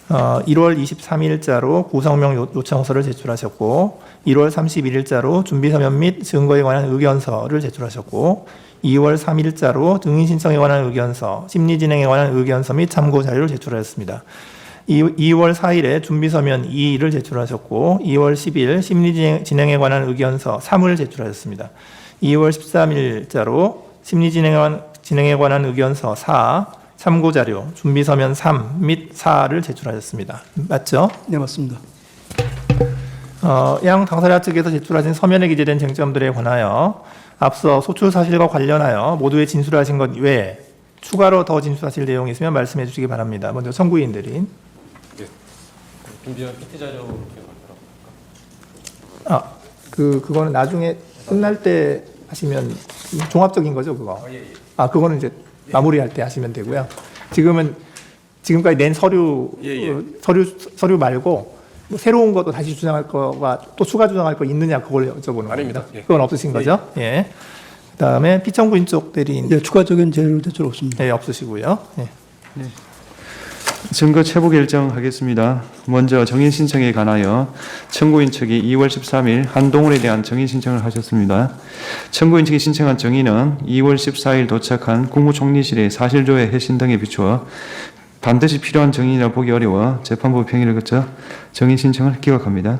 1월 23일자로 구성명 요청서를 제출하셨고, 1월 31일자로 준비서면 및 증거에 관한 의견서를 제출하셨고, 2월 3일자로 증인 신청에 관한 의견서, 심리 진행에 관한 의견서 및 참고 자료를 제출하였습니다. 2월 4일에 준비서면 2를 제출하셨고, 2월 10일 심리 진행에 관한 의견서 3을 제출하셨습니다. 2월 13일자로 심리 진행에 관한 의견서 4, 참고자료, 준비서면 3 및 4를 제출하셨습니다. 맞죠? 네, 맞습니다. 양 당사자 측에서 제출하신 서면에 기재된 쟁점들에 관하여 앞서 소출 사실과 관련하여 모두에 진술하신 것 외에 추가로 더 진술하실 내용이 있으면 말씀해 주시기 바랍니다. 먼저 청구인들인. 준비한 PT 자료 그거는 나중에 끝날 때 하시면 종합적인 거죠, 그거. 그거는 이제 마무리할 때 하시면 되고요. 지금까지 낸 서류 말고 뭐 새로운 것도 다시 주장할 거와 또 추가 주장할 거 있느냐 그걸 여쭤보는 아닙니다. 겁니다. 예. 그건 없으신 거죠? 예. 그다음에 피청구인 쪽 대리인. 네, 추가적인 자료 제출 없습니다. 네, 없으시고요. 예. 증거 체부 결정하겠습니다. 먼저 정인 신청에 관하여 청구인 측이 2월 13일 한동훈에 대한 정인 신청을 하셨습니다. 청구인 측이 신청한 정인은 2월 14일 도착한 국무총리실의 사실조회 해신 등에 비추어 반드시 필요한 정인이라 보기 어려워 재판부 평의를 거쳐 정인 신청을 기각합니다.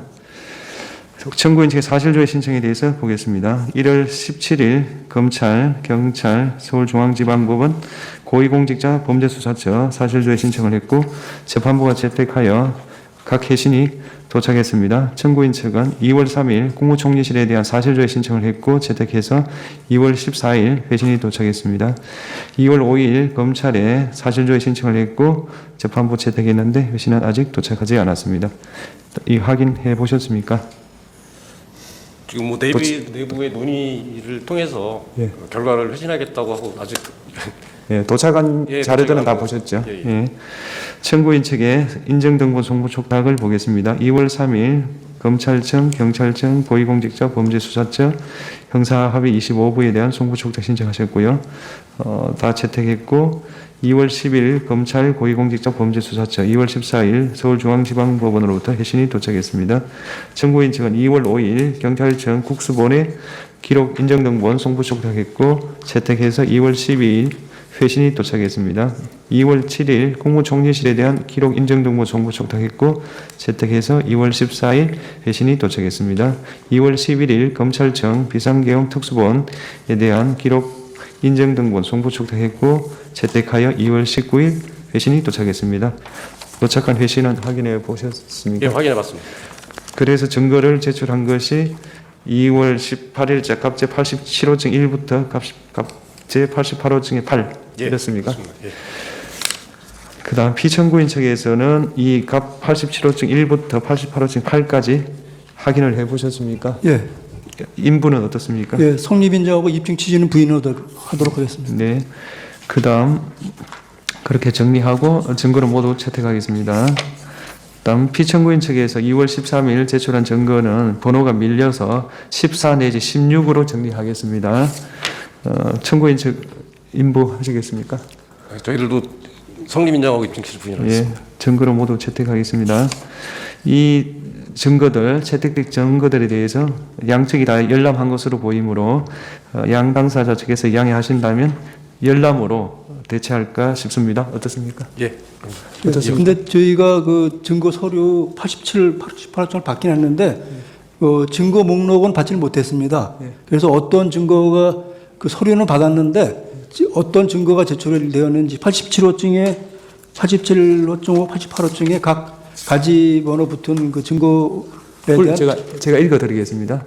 청구인 측의 사실조회 신청에 대해서 보겠습니다. 1월 17일 검찰, 경찰, 서울중앙지방법원, 고위공직자 범죄수사처 사실조회 신청을 했고 재판부가 채택하여 각 해신이 도착했습니다. 청구인 측은 2월 3일 국무총리실에 대한 사실조회 신청을 했고 채택해서 2월 14일 회신이 도착했습니다. 2월 5일 검찰에 사실조회 신청을 했고 재판부 채택했는데 회신은 아직 도착하지 않았습니다. 이 확인해 보셨습니까? 지금 뭐 내부의 논의를 통해서 예. 결과를 회신하겠다고 하고 아직 예, 도착한 예, 자료들은 다 도착하고. 보셨죠? 예, 예. 청구인 측의 인정등본 송부 촉탁을 보겠습니다. 2월 3일 검찰청, 경찰청, 고위공직자 범죄수사처 형사합의 25부에 대한 송부 촉탁 신청하셨고요. 다 채택했고 2월 10일 검찰 고위공직자 범죄수사처, 2월 14일 서울중앙지방법원으로부터 회신이 도착했습니다. 청구인 측은 2월 5일 경찰청 국수본에 기록 인정등본 송부 촉탁했고 채택해서 2월 12일 회신이 도착했습니다. 2월 7일 국무총리실에 대한 기록 인정등본 송부 촉탁했고 채택해서 2월 14일 회신이 도착했습니다. 2월 11일 검찰청 비상계엄 특수본에 대한 기록 인정등본 송부 촉탁했고 채택하여 2월 19일 회신이 도착했습니다. 도착한 회신은 확인해 보셨습니까? 예, 확인해봤습니다. 그래서 증거를 제출한 것이 2월 18일자 갑제 87호증 1부터 갑제 88호증의 8 예, 이렇습니까? 그렇습니다. 예. 그 다음 피청구인 측에서는 이 갑 87호증 1부터 88호증 8까지 확인을 해보셨습니까? 예, 인부는 어떻습니까? 예, 성립인자하고 입증 취지는 부인하도록 하겠습니다. 네. 그 다음 그렇게 정리하고 증거를 모두 채택하겠습니다. 다음 피청구인 측에서 2월 13일 제출한 증거는 번호가 밀려서 14 내지 16으로 정리하겠습니다. 청구인 측 인부하시겠습니까? 저희들도 성립인정하고 입증치를 부인하겠습니다. 예, 증거를 모두 채택하겠습니다. 이 증거들, 채택된 증거들에 대해서 양측이 다 열람한 것으로 보이므로 양 당사자 측에서 양해하신다면 열람으로 대체할까 싶습니다. 어떻습니까? 예. 그런데 저희가 그 증거 서류 87, 88장을 받긴 했는데 증거 목록은 받지는 못했습니다. 그래서 어떤 증거가 그 서류는 받았는데 어떤 증거가 제출되었는지 87호증에 87호증, 88호증에 각 가지 번호 붙은 그 증거에 대한 제가 읽어드리겠습니다.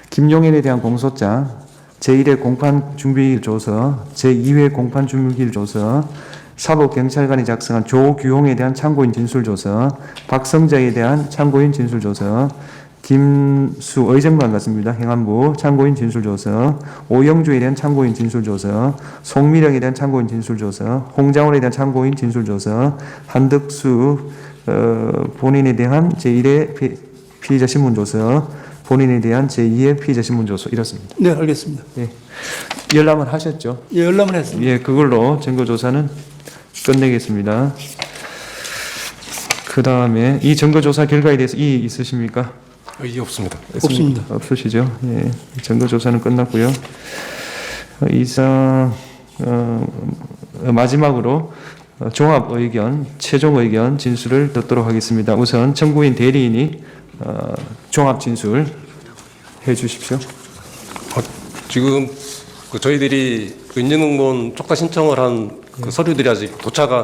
김용현에 대한 공소장, 제1회 공판 준비일 조서, 제2회 공판 준비일 조서, 사법경찰관이 작성한 조규홍에 대한 참고인 진술조서, 박성자에 대한 참고인 진술조서, 김수 의정관 같습니다. 행안부 참고인 진술조서, 오영주에 대한 참고인 진술조서, 송미령에 대한 참고인 진술조서, 홍장원에 대한 참고인 진술조서, 한덕수 본인에 대한 제1회 피의자 신문조서, 본인에 대한 제2의 피의자 신문조서 이렇습니다. 네, 알겠습니다. 예. 열람을 하셨죠? 예, 열람을 했습니다. 예, 그걸로 증거조사는 끝내겠습니다. 그 다음에 이 증거조사 결과에 대해서 이의 있으십니까? 이해 없습니다. 없습니다. 없으시죠? 예, 증거조사는 끝났고요. 이상 마지막으로 종합 의견, 최종 의견 진술을 듣도록 하겠습니다. 우선 청구인 대리인이 종합 진술 해주십시오. 지금 저희들이 인증등본 촉탁 신청을 한 그 서류들이 아직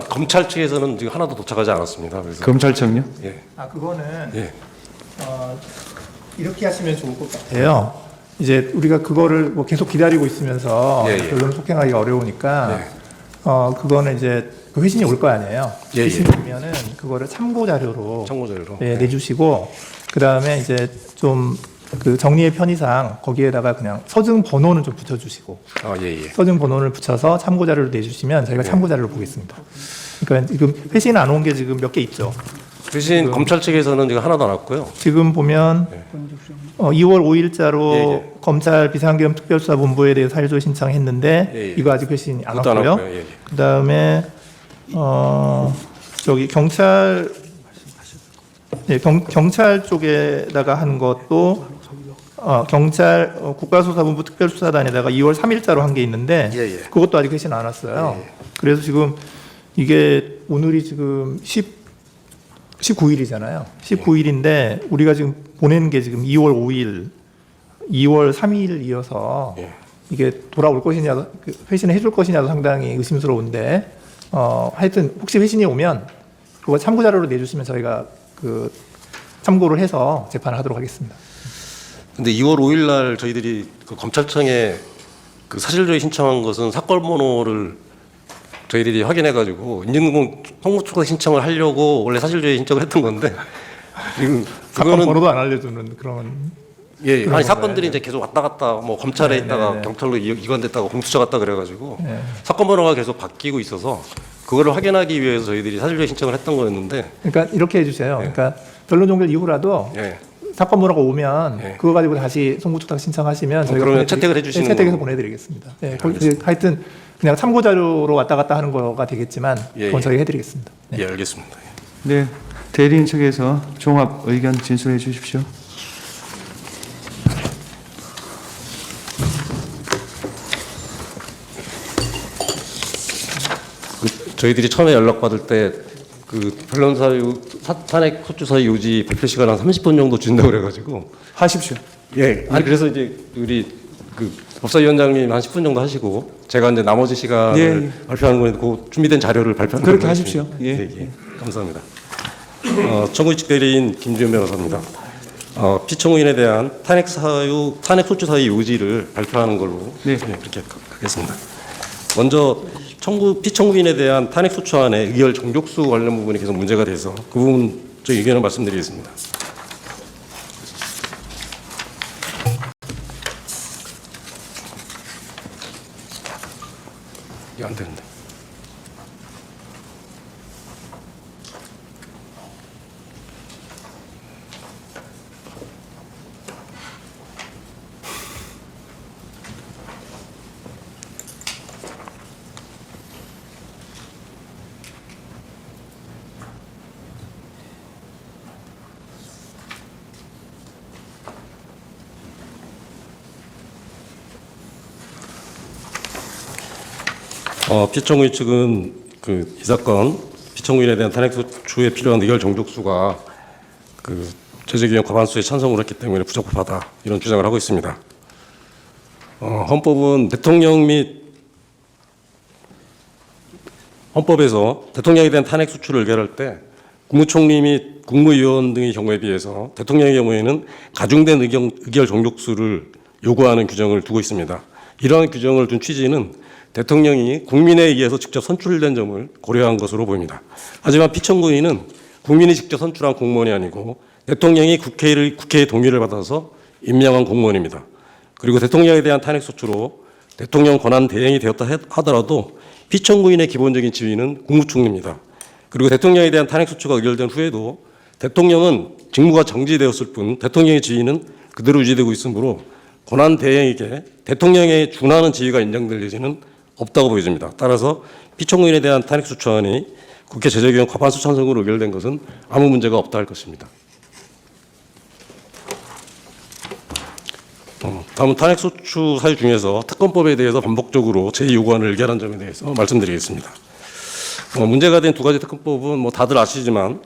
검찰 측에서는 지금 하나도 도착하지 않았습니다. 그래서 검찰청요? 예. 그거는 예. 이렇게 하시면 좋을 것 같아요. 이제 우리가 그거를 뭐 계속 기다리고 있으면서 예, 예. 결론을 속행하기가 어려우니까 예. 그거는 이제 그 회신이 올 거 아니에요. 예, 회신이 예. 오면은 그거를 참고 자료로 참고 자료로. 예, 내주시고 그 다음에 이제 좀 그 정리의 편의상 거기에다가 그냥 서증 번호는 좀 붙여주시고 예. 서증 번호를 붙여서 참고 자료를 내주시면 저희가 참고 자료를 보겠습니다. 그러니까 지금 회신 안 온 게 지금 몇 개 있죠. 대신 검찰 측에서는 지금 하나도 안 왔고요. 지금 보면 2월 5일자로 예. 검찰 비상계엄 특별수사본부에 대해서 사실조회 신청했는데 예. 이거 아직 회신이 안 그것도 안 왔고요. 왔고요. 예. 그 다음에 저기 경찰 경찰 쪽에다가 한 것도 경찰 국가수사본부 특별수사단에다가 2월 3일자로 한 게 있는데 예. 그것도 아직 회신 안 왔어요. 그래서 지금 이게 오늘이 지금 19일이잖아요. 19일인데 우리가 지금 보낸 게 지금 2월 5일, 2월 3일 이어서 이게 돌아올 것이냐, 회신을 해줄 것이냐도 상당히 의심스러운데 하여튼 혹시 회신이 오면 그거 참고 자료로 내주시면 저희가 그 참고를 해서 재판을 하도록 하겠습니다. 근데 2월 5일 날 저희들이 그 검찰청에 그 사실조회 신청한 것은 사건 번호를 저희들이 확인해가지고 인증등본 통보촉탁 신청을 하려고 원래 사실조회 신청을 했던 건데 지금 사건 그거는 번호도 안 알려주는 그런 예, 그런 아니 사건들이 건가요? 이제 계속 왔다 갔다 뭐 검찰에 네, 있다가 네, 네. 경찰로 이관됐다가 공수처 갔다 그래가지고 네. 사건 번호가 계속 바뀌고 있어서 그거를 확인하기 위해서 저희들이 사실조회 신청을 했던 거였는데 그러니까 이렇게 해주세요. 그러니까 변론 종결 이후라도 예. 사건 번호가 오면 예. 그거 가지고 다시 송구촉탁 신청하시면 저희가 그러면 보내드리- 채택을 해주시는 채택해서 걸로. 보내드리겠습니다. 예, 알겠습니다. 하여튼 그냥 참고 자료로 왔다 갔다 하는 거가 되겠지만 예, 그건 예. 저희가 해드리겠습니다. 네. 예, 알겠습니다. 네, 대리인 측에서 종합 의견 진술해 주십시오. 저희들이 처음에 연락받을 때 그 변론사유 탄핵 소추사유 요지 발표 시간 한 30분 정도 준다고 그래가지고 하십시오. 예. 아니 그래서 이제 우리 그 법사위원장님 한 10분 정도 하시고 제가 이제 나머지 시간을 발표하는 거에 그 준비된 자료를 발표하는 그렇게 걸로 하십시오. 하겠습니다. 예. 감사합니다. 청구인 측 대리인 김주현 변호사입니다. 피청구인에 대한 탄핵 소추 사유 요지를 발표하는 걸로 그렇게 하겠습니다. 먼저 피청구인에 대한 탄핵 소추안의 의결 정족수 관련 부분이 계속 문제가 돼서 그 부분 저희 의견을 말씀드리겠습니다. 이게 안 되는데. 피청구인 측은 이 사건 피청구인에 대한 탄핵 소추에 필요한 의결 정족수가 제재규정 과반수에 찬성을 했기 때문에 부적법하다 이런 주장을 하고 있습니다. 헌법은 대통령 및 헌법에서 대통령에 대한 탄핵 소추를 의결할 때 국무총리 및 국무위원 등의 경우에 비해서 대통령의 경우에는 가중된 의결 정족수를 요구하는 규정을 두고 있습니다. 이러한 규정을 둔 취지는 대통령이 국민에 의해서 직접 선출된 점을 고려한 것으로 보입니다. 하지만 피청구인은 국민이 직접 선출한 공무원이 아니고 대통령이 국회의 동의를 받아서 임명한 공무원입니다. 그리고 대통령에 대한 탄핵 소추로 대통령 권한 대행이 되었다 하더라도 피청구인의 기본적인 지위는 국무총리입니다. 그리고 대통령에 대한 탄핵 소추가 의결된 후에도 대통령은 직무가 정지되었을 뿐 대통령의 지위는 그대로 유지되고 있으므로 권한 대행에게 대통령에 준하는 지위가 인정될 여지는 없다고 보여집니다. 따라서 피청구인에 대한 탄핵 소추안이 국회 제재규정 과반수 찬성으로 의결된 것은 아무 문제가 없다 할 것입니다. 다음은 탄핵 소추 사유 중에서 특검법에 대해서 반복적으로 제2요구안을 의결한 점에 대해서 말씀드리겠습니다. 문제가 된 두 가지 특검법은 다들 아시지만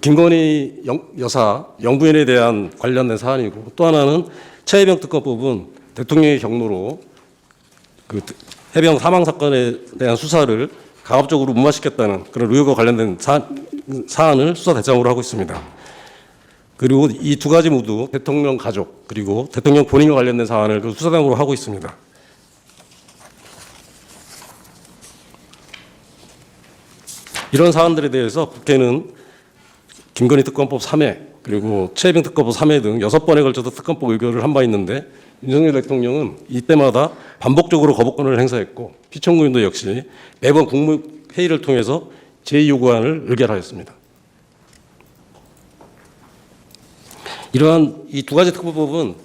김건희 여사 영부인에 대한 관련된 사안이고, 또 하나는 최혜병 특검법은 대통령의 경로로 해병 사망 사건에 대한 수사를 가급적으로 무마시켰다는 그런 의혹과 관련된 사안을 수사 대상으로 하고 있습니다. 그리고 이 두 가지 모두 대통령 가족 그리고 대통령 본인과 관련된 사안을 수사 대상으로 하고 있습니다. 이런 사안들에 대해서 국회는 김건희 특검법 3회 그리고 최혜병 특검법 3회 등 6번에 걸쳐서 특검법 의결을 한 바 있는데, 윤석열 대통령은 이때마다 반복적으로 거부권을 행사했고 피청구인도 역시 매번 국무회의를 통해서 제2요구안을 의결하였습니다. 이러한 이 두 가지 특검법은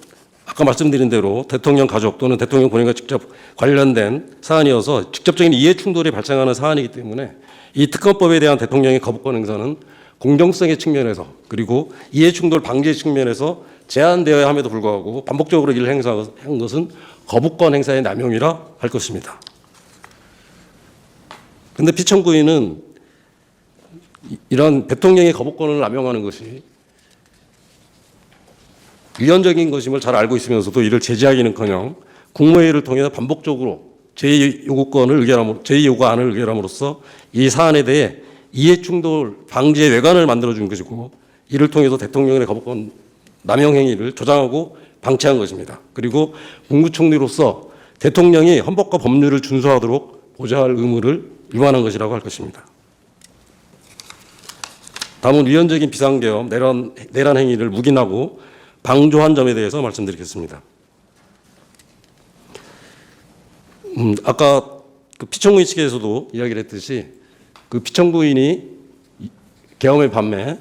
아까 말씀드린 대로 대통령 가족 또는 대통령 본인과 직접 관련된 사안이어서 직접적인 이해 충돌이 발생하는 사안이기 때문에 이 특검법에 대한 대통령의 거부권 행사는 공정성의 측면에서 그리고 이해 충돌 방지 측면에서 제한되어야 함에도 불구하고 반복적으로 이를 행사한 것은 거부권 행사의 남용이라 할 것입니다. 그런데 피청구인은 이런 대통령의 거부권을 남용하는 것이 위헌적인 것임을 잘 알고 있으면서도 이를 제지하기는커녕 국무회의를 통해서 반복적으로 제2요구안을 의결함으로써 이 사안에 대해 이해충돌 방지의 외관을 만들어준 것이고, 이를 통해서 대통령의 거부권 남용 행위를 조장하고 방치한 것입니다. 그리고 국무총리로서 대통령이 헌법과 법률을 준수하도록 보좌할 의무를 위반한 것이라고 할 것입니다. 다음은 위헌적인 비상계엄, 내란 행위를 묵인하고 방조한 점에 대해서 말씀드리겠습니다. 아까 피청구인 측에서도 이야기를 했듯이 피청구인이 계엄의 밤에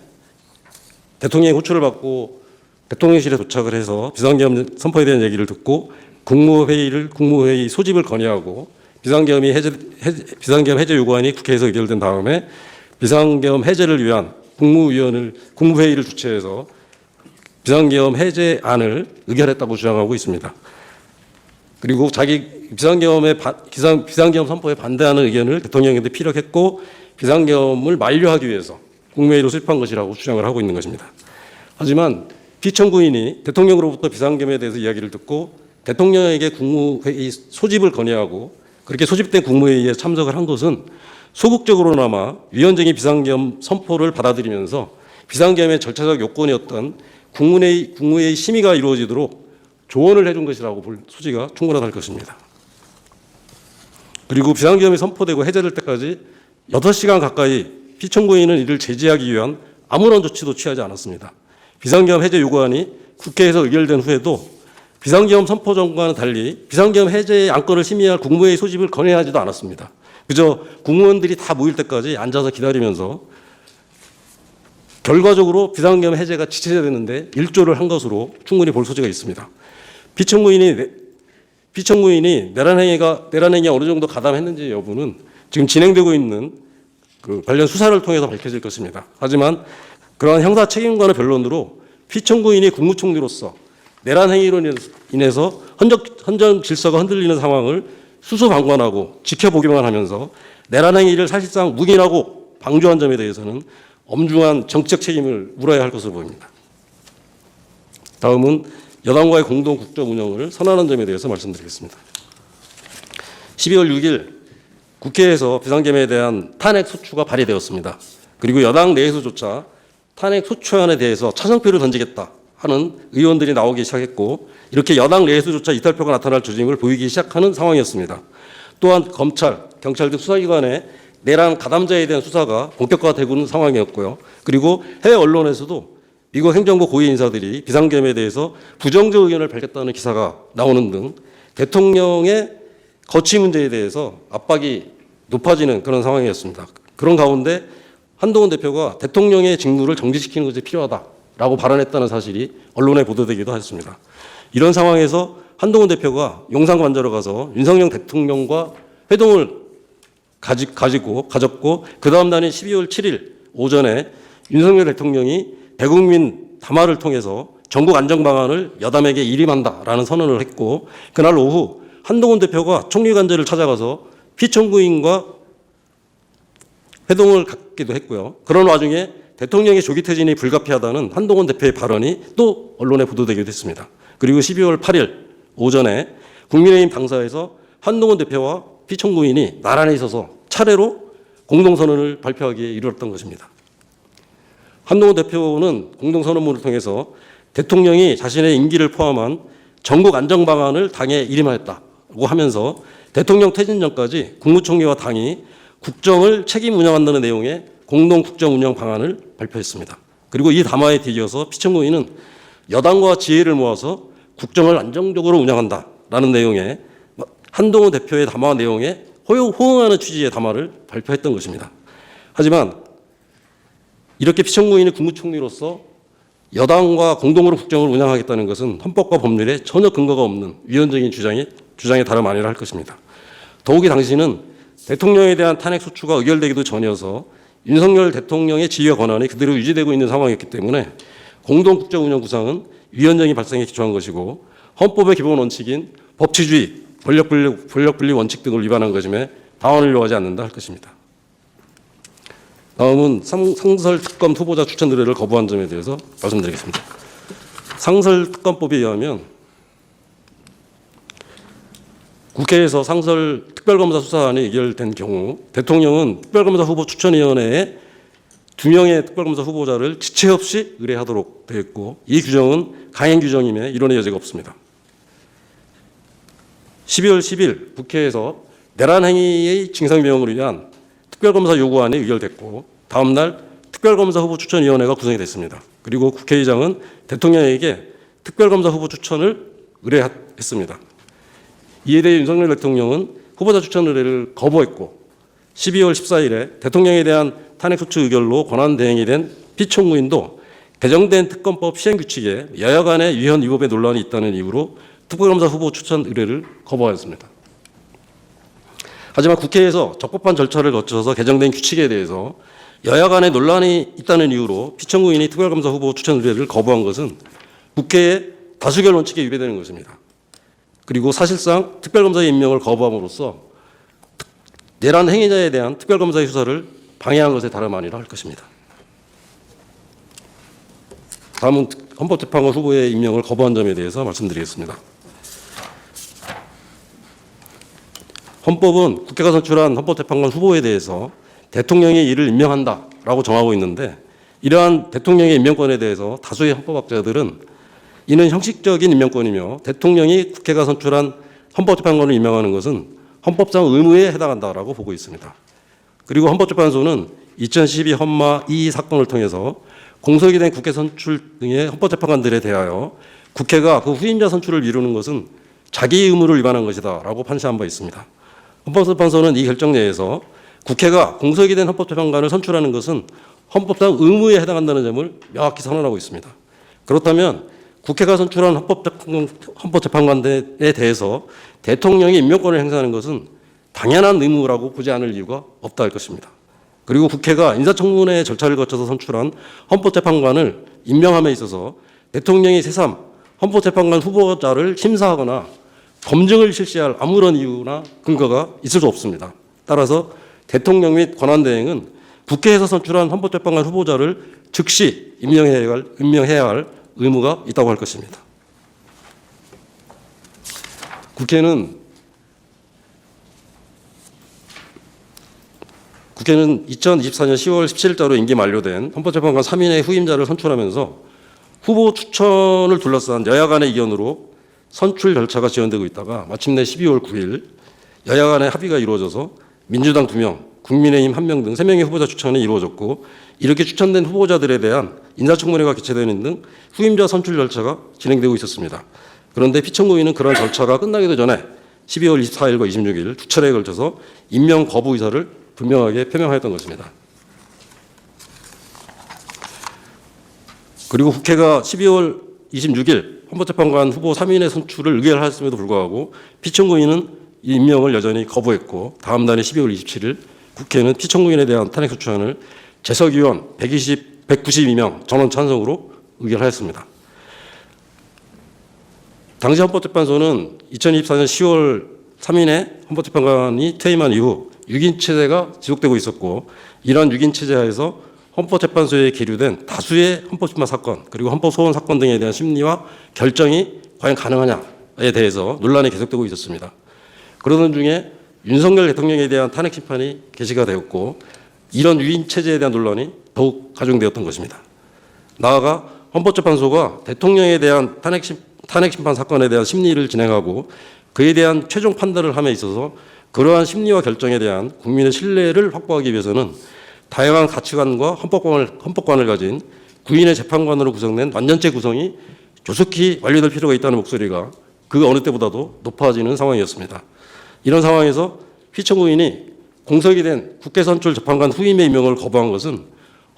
대통령의 호출을 받고 대통령실에 도착을 해서 비상계엄 선포에 대한 얘기를 듣고 국무회의 소집을 건의하고 비상계엄 해제 요구안이 국회에서 의결된 다음에 비상계엄 해제를 위한 국무회의를 주최해서 비상계엄 해제안을 의결했다고 주장하고 있습니다. 그리고 자기 비상계엄 선포에 반대하는 의견을 대통령에게 피력했고 비상계엄을 만료하기 위해서 국무회의로 수립한 것이라고 주장을 하고 있는 것입니다. 하지만 피청구인이 대통령으로부터 비상계엄에 대해서 이야기를 듣고 대통령에게 국무회의 소집을 건의하고 그렇게 소집된 국무회의에 참석을 한 것은 소극적으로나마 위헌적인 비상계엄 선포를 받아들이면서 비상계엄의 절차적 요건이었던 국무회의 심의가 이루어지도록 조언을 해준 것이라고 볼 소지가 충분하다 할 것입니다. 그리고 비상계엄이 선포되고 해제될 때까지 8시간 가까이 피청구인은 이를 제지하기 위한 아무런 조치도 취하지 않았습니다. 비상계엄 해제 요구안이 국회에서 의결된 후에도 비상계엄 선포 전과는 달리 비상계엄 해제의 안건을 심의할 국무회의 소집을 건의하지도 않았습니다. 그저 국무원들이 다 모일 때까지 앉아서 기다리면서 결과적으로 비상계엄 해제가 지체되는데 일조를 한 것으로 충분히 볼 소지가 있습니다. 피청구인이 내란 행위가 어느 정도 가담했는지 여부는 지금 진행되고 있는 관련 수사를 통해서 밝혀질 것입니다. 하지만 그러한 형사 책임과는 변론으로 피청구인이 국무총리로서 내란 행위로 인해서 헌정 질서가 흔들리는 상황을 수수방관하고 지켜보기만 하면서 내란 행위를 사실상 묵인하고 방조한 점에 대해서는 엄중한 정치적 책임을 물어야 할 것으로 보입니다. 다음은 여당과의 공동 국정 운영을 선언한 점에 대해서 말씀드리겠습니다. 12월 6일 국회에서 비상계엄에 대한 탄핵 소추가 발의되었습니다. 그리고 여당 내에서조차 탄핵 소추안에 대해서 찬성표를 던지겠다 하는 의원들이 나오기 시작했고, 이렇게 여당 내에서조차 이탈표가 나타날 조짐을 보이기 시작하는 상황이었습니다. 또한 검찰, 경찰 등 수사기관의 내란 가담자에 대한 수사가 본격화되고 있는 상황이었고요. 그리고 해외 언론에서도 미국 행정부 고위 인사들이 비상계엄에 대해서 부정적 의견을 밝혔다는 기사가 나오는 등 대통령의 거취 문제에 대해서 압박이 높아지는 그런 상황이었습니다. 그런 가운데 한동훈 대표가 대통령의 직무를 정지시키는 것이 필요하다라고 발언했다는 사실이 언론에 보도되기도 했습니다. 이런 상황에서 한동훈 대표가 용산 관저로 가서 윤석열 대통령과 회동을 가졌고 그 다음 날인 12월 7일 오전에 윤석열 대통령이 대국민 담화를 통해서 전국 안정 방안을 여담에게 일임한다라는 선언을 했고, 그날 오후 한동훈 대표가 총리 관저를 찾아가서 피청구인과 회동을 갖기도 했고요. 그런 와중에 대통령의 조기 퇴진이 불가피하다는 한동훈 대표의 발언이 또 언론에 보도되기도 했습니다. 그리고 12월 8일 오전에 국민의힘 당사에서 한동훈 대표와 피청구인이 나란히 서서 차례로 공동선언을 발표하기에 이르렀던 것입니다. 한동훈 대표는 공동선언문을 통해서 대통령이 자신의 임기를 포함한 전국 안정 방안을 당에 일임하였다고 하면서 대통령 퇴진 전까지 국무총리와 당이 국정을 책임 운영한다는 내용의 공동 국정 운영 방안을 발표했습니다. 그리고 이 담화에 뒤이어서 피청구인은 여당과 지혜를 모아서 국정을 안정적으로 운영한다라는 내용의 한동훈 대표의 담화 내용에 호응하는 취지의 담화를 발표했던 것입니다. 하지만 이렇게 피청구인이 국무총리로서 여당과 공동으로 국정을 운영하겠다는 것은 헌법과 법률에 전혀 근거가 없는 위헌적인 주장이 다름 아니라 할 것입니다. 더욱이 당시는 대통령에 대한 탄핵 소추가 의결되기도 전이어서 윤석열 대통령의 지휘와 권한이 그대로 유지되고 있는 상황이었기 때문에 공동 국정 운영 구상은 위헌적인 발상에 기초한 것이고 헌법의 기본 원칙인 법치주의, 권력분리 원칙 등을 위반한 것임에 당원을 요하지 않는다 할 것입니다. 다음은 상설특검 후보자 추천 의뢰를 거부한 점에 대해서 말씀드리겠습니다. 상설특검법에 의하면 국회에서 상설 특별검사 수사안이 의결된 경우 대통령은 특별검사 후보 추천위원회에 2명의 특별검사 후보자를 지체 없이 의뢰하도록 되어 있고, 이 규정은 강행 규정임에 이론의 여지가 없습니다. 12월 10일 국회에서 내란 행위의 징상명령을 위한 특별검사 요구안이 의결됐고, 다음 날 특별검사 후보 추천위원회가 구성이 됐습니다. 그리고 국회의장은 대통령에게 특별검사 후보 추천을 의뢰했습니다. 이에 대해 윤석열 대통령은 후보자 추천 의뢰를 거부했고, 12월 14일에 대통령에 대한 탄핵소추 의결로 권한 대행이 된 피청구인도 개정된 특검법 시행규칙에 여야 간의 위헌 위법의 논란이 있다는 이유로 특별검사 후보 추천 의뢰를 거부하였습니다. 하지만 국회에서 적법한 절차를 거쳐서 개정된 규칙에 대해서 여야 간의 논란이 있다는 이유로 피청구인이 특별검사 후보 추천 의뢰를 거부한 것은 국회의 다수결 원칙에 위배되는 것입니다. 그리고 사실상 특별검사의 임명을 거부함으로써 내란 행위자에 대한 특별검사의 수사를 방해한 것에 다름 아니라 할 것입니다. 다음은 헌법재판관 후보의 임명을 거부한 점에 대해서 말씀드리겠습니다. 헌법은 국회가 선출한 헌법재판관 후보에 대해서 대통령이 이를 임명한다라고 정하고 있는데, 이러한 대통령의 임명권에 대해서 다수의 헌법학자들은 이는 형식적인 임명권이며 대통령이 국회가 선출한 헌법재판관을 임명하는 것은 헌법상 의무에 해당한다라고 보고 있습니다. 그리고 헌법재판소는 2012 헌마 2 사건을 통해서 공석이 된 국회 선출 등의 헌법재판관들에 대하여 국회가 그 후임자 선출을 미루는 것은 자기 의무를 위반한 것이다라고 판시한 바 있습니다. 헌법재판소는 이 결정 내에서 국회가 공석이 된 헌법재판관을 선출하는 것은 헌법상 의무에 해당한다는 점을 명확히 선언하고 있습니다. 그렇다면 국회가 선출한 헌법재판관에 대해서 대통령이 임명권을 행사하는 것은 당연한 의무라고 보지 않을 이유가 없다 할 것입니다. 그리고 국회가 인사청문회 절차를 거쳐서 선출한 헌법재판관을 임명함에 있어서 대통령이 새삼 헌법재판관 후보자를 심사하거나 검증을 실시할 아무런 이유나 근거가 있을 수 없습니다. 따라서 대통령 및 권한대행은 국회에서 선출한 헌법재판관 후보자를 즉시 임명해야 할 의무가 있다고 할 것입니다. 국회는 2024년 10월 17일자로 임기 만료된 헌법재판관 3인의 후임자를 선출하면서 후보 추천을 둘러싼 여야 간의 의견으로 선출 절차가 지연되고 있다가 마침내 12월 9일 여야 간의 합의가 이루어져서 민주당 2명, 국민의힘 1명 등 3명의 후보자 추천이 이루어졌고, 이렇게 추천된 후보자들에 대한 인사청문회가 개최되는 등 후임자 선출 절차가 진행되고 있었습니다. 그런데 피청구인은 그러한 절차가 끝나기도 전에 12월 24일과 26일 두 차례에 걸쳐서 임명 거부 의사를 분명하게 표명하였던 것입니다. 그리고 국회가 12월 26일 헌법재판관 후보 3인의 선출을 의결하였음에도 불구하고 피청구인은 이 임명을 여전히 거부했고, 다음 날인 12월 27일 국회는 피청구인에 대한 탄핵 소추안을 재석의원 192명 전원 찬성으로 의결하였습니다. 당시 헌법재판소는 2024년 10월 3인의 헌법재판관이 퇴임한 이후 6인 체제가 지속되고 있었고, 이러한 6인 체제 하에서 헌법재판소에 계류된 다수의 헌법심판 사건 그리고 헌법소원 사건 등에 대한 심리와 결정이 과연 가능하냐에 대해서 논란이 계속되고 있었습니다. 그러던 중에 윤석열 대통령에 대한 탄핵 심판이 개시가 되었고, 이런 6인 체제에 대한 논란이 더욱 가중되었던 것입니다. 나아가 헌법재판소가 대통령에 대한 탄핵 심판 사건에 대한 심리를 진행하고 그에 대한 최종 판단을 함에 있어서 그러한 심리와 결정에 대한 국민의 신뢰를 확보하기 위해서는 다양한 가치관과 헌법관을 가진 9인의 재판관으로 구성된 완전체 구성이 조속히 완료될 필요가 있다는 목소리가 그 어느 때보다도 높아지는 상황이었습니다. 이런 상황에서 피청구인이 공석이 된 국회 선출 재판관 후임의 임명을 거부한 것은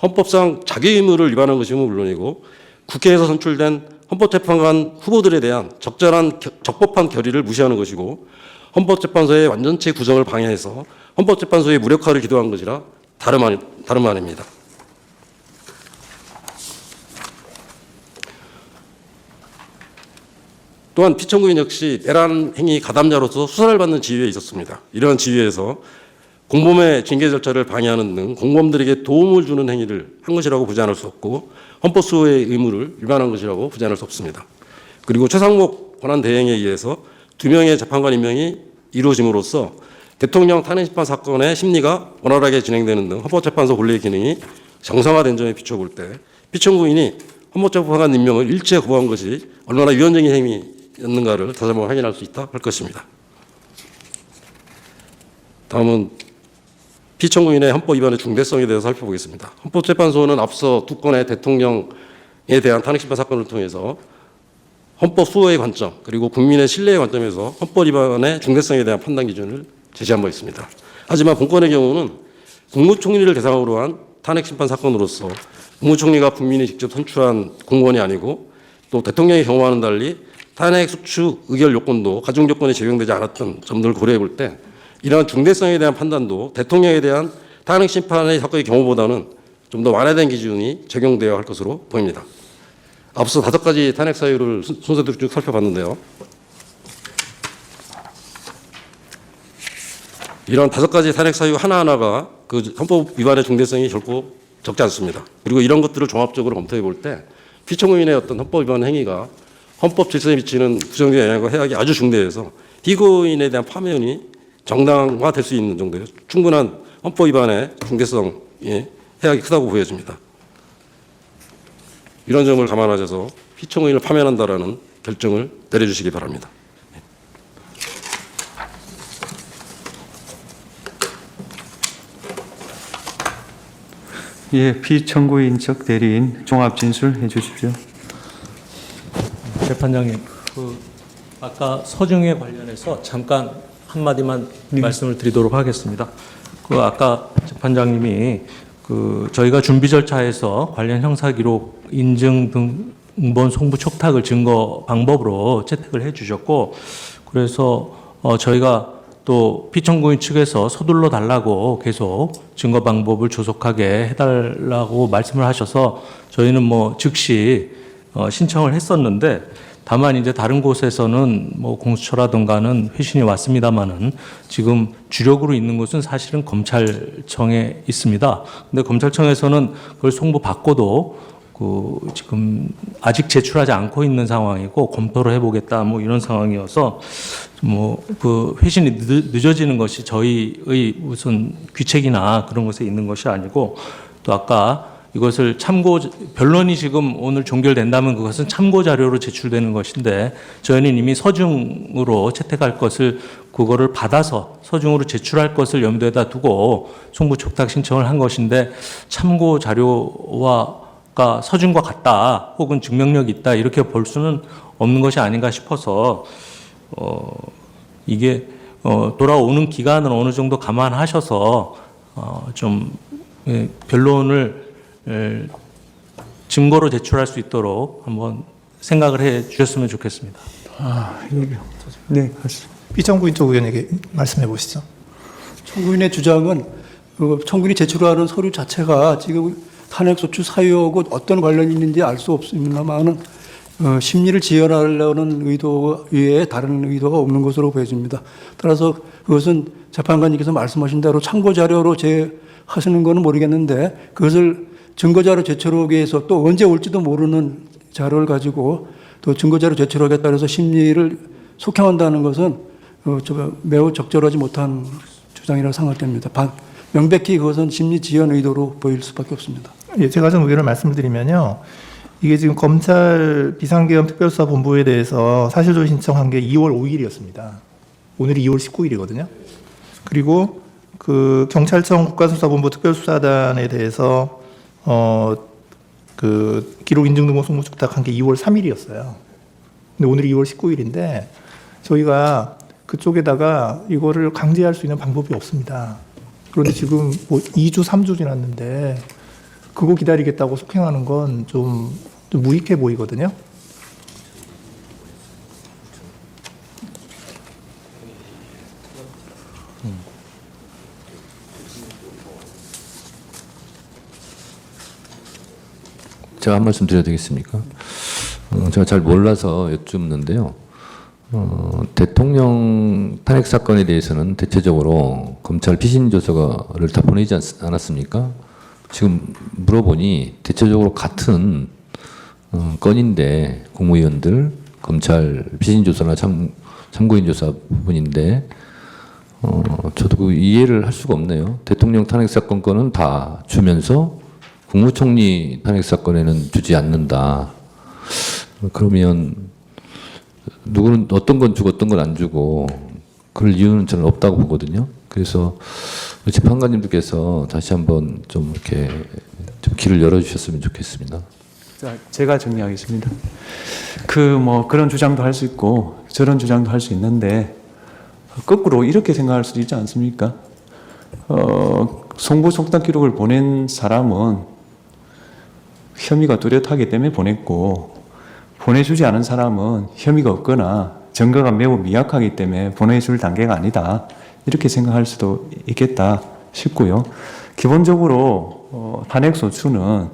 헌법상 자기 의무를 위반한 것이면 물론이고, 국회에서 선출된 헌법재판관 후보들에 대한 적법한 결의를 무시하는 것이고, 헌법재판소의 완전체 구성을 방해해서 헌법재판소의 무력화를 기도한 것이라 다름 아닙니다. 또한 피청구인 역시 내란 행위 가담자로서 수사를 받는 지위에 있었습니다. 이러한 지위에서 공범의 징계 절차를 방해하는 등 공범들에게 도움을 주는 행위를 한 것이라고 부정할 수 없고, 헌법소의 의무를 위반한 것이라고 부정할 수 없습니다. 그리고 최상목 권한대행에 의해서 2명의 재판관 임명이 이루어짐으로써 대통령 탄핵심판 사건의 심리가 원활하게 진행되는 등 헌법재판소 본래의 기능이 정상화된 점에 비춰볼 때 피청구인이 헌법재판관 임명을 일체 거부한 것이 얼마나 위헌적인 행위였는가를 다시 한번 확인할 수 있다 할 것입니다. 다음은 피청구인의 헌법 위반의 중대성에 대해서 살펴보겠습니다. 헌법재판소는 앞서 두 건의 대통령에 대한 탄핵심판 사건을 통해서 헌법 수호의 관점 그리고 국민의 신뢰의 관점에서 헌법 위반의 중대성에 대한 판단 기준을 제시한 바 있습니다. 하지만 본건의 경우는 국무총리를 대상으로 한 탄핵심판 사건으로서 국무총리가 국민이 직접 선출한 공무원이 아니고, 또 대통령의 경우와는 달리 탄핵 소추 의결 요건도 가중 요건이 적용되지 않았던 점들을 고려해 볼 때 이러한 중대성에 대한 판단도 대통령에 대한 탄핵 심판의 사건의 경우보다는 좀 더 완화된 기준이 적용되어야 할 것으로 보입니다. 앞서 5가지 탄핵 사유를 순서대로 쭉 살펴봤는데요. 이런 5가지 탄핵 사유 하나하나가 그 헌법 위반의 중대성이 결코 적지 않습니다. 그리고 이런 것들을 종합적으로 검토해 볼 때 피청구인의 어떤 헌법 위반 행위가 헌법 질서에 미치는 부정적 영향과 해악이 아주 중대해서 피고인에 대한 파면이 정당화될 수 있는 정도의 충분한 헌법 위반의 중대성의 해악이 크다고 보여집니다. 이런 점을 감안하셔서 피청구인을 파면한다라는 결정을 내려주시기 바랍니다. 예, 피청구인적 대리인 종합 진술해 주십시오. 재판장님, 아까 서중에 관련해서 잠깐 한마디만 말씀을 드리도록 하겠습니다. 아까 재판장님이 저희가 준비 절차에서 관련 형사기록 인증 등본 송부 촉탁을 증거 방법으로 채택을 해 주셨고, 그래서 저희가 또 피청구인 측에서 서둘러 달라고 계속 증거 방법을 조속하게 해달라고 말씀을 하셔서 저희는 즉시 신청을 했었는데, 다만 이제 다른 곳에서는 뭐 공수처라든가는 회신이 왔습니다만은 지금 주력으로 있는 곳은 사실은 검찰청에 있습니다. 근데 검찰청에서는 그걸 송부받고도 지금 아직 제출하지 않고 있는 상황이고 검토를 해보겠다 뭐 이런 상황이어서 회신이 늦어지는 것이 저희의 무슨 귀책이나 그런 것에 있는 것이 아니고 또 아까 이것을 변론이 지금 오늘 종결된다면 그것은 참고 자료로 제출되는 것인데 저희는 이미 서중으로 채택할 것을 그거를 받아서 서중으로 제출할 것을 염두에다 두고 송부 촉탁 신청을 한 것인데 참고 자료와 서준과 같다 혹은 증명력이 있다 이렇게 볼 수는 없는 것이 아닌가 싶어서 이게 돌아오는 기간을 어느 정도 감안하셔서 변론을 증거로 제출할 수 있도록 한번 생각을 해 주셨으면 좋겠습니다. 네, 피청구인 쪽 의원에게 말씀해 보시죠. 청구인의 주장은 청구인이 제출하는 서류 자체가 지금 탄핵소추 사유하고 어떤 관련이 있는지 알 수 없습니다만은 심리를 지연하려는 의도 외에 다른 의도가 없는 것으로 보여집니다. 따라서 그것은 재판관님께서 말씀하신 대로 참고 자료로 하시는 것은 모르겠는데 그것을 증거자료 제출하기 위해서 또 언제 올지도 모르는 자료를 가지고 또 증거자료 제출하겠다 해서 심리를 속행한다는 것은 매우 적절하지 못한 주장이라고 생각됩니다. 명백히 그것은 심리 지연 의도로 보일 수밖에 없습니다. 예, 제가 좀 의견을 말씀을 드리면요. 이게 지금 검찰 비상계엄 특별수사본부에 대해서 사실조회 신청한 게 2월 5일이었습니다. 오늘이 2월 19일이거든요. 그리고 그 경찰청 국가수사본부 특별수사단에 대해서 그 기록 인증 등본 송부 촉탁한 게 2월 3일이었어요. 근데 오늘이 2월 19일인데 저희가 그쪽에다가 이거를 강제할 수 있는 방법이 없습니다. 그런데 지금 뭐 2주, 3주 지났는데 그거 기다리겠다고 속행하는 건 좀 무익해 보이거든요. 제가 한 말씀 드려도 되겠습니까? 제가 잘 몰라서 여쭙는데요. 대통령 탄핵 사건에 대해서는 대체적으로 검찰 피신 조서를 다 보내지 않았습니까? 지금 물어보니 대체적으로 같은 건인데 국무위원들, 검찰 피신 조서나 참고인 조사 부분인데 저도 그 이해를 할 수가 없네요. 대통령 탄핵 사건 건은 다 주면서 국무총리 탄핵 사건에는 주지 않는다. 그러면 누구는 어떤 건 주고 어떤 건 안 주고 그럴 이유는 저는 없다고 보거든요. 그래서 재판관님들께서 다시 한번 좀 이렇게 좀 길을 열어주셨으면 좋겠습니다. 자, 제가 정리하겠습니다. 그런 주장도 할 수 있고 저런 주장도 할 수 있는데 거꾸로 이렇게 생각할 수도 있지 않습니까? 송부 촉탁 기록을 보낸 사람은 혐의가 뚜렷하기 때문에 보냈고 보내주지 않은 사람은 혐의가 없거나 증거가 매우 미약하기 때문에 보내줄 단계가 아니다. 이렇게 생각할 수도 있겠다 싶고요. 기본적으로 탄핵소추는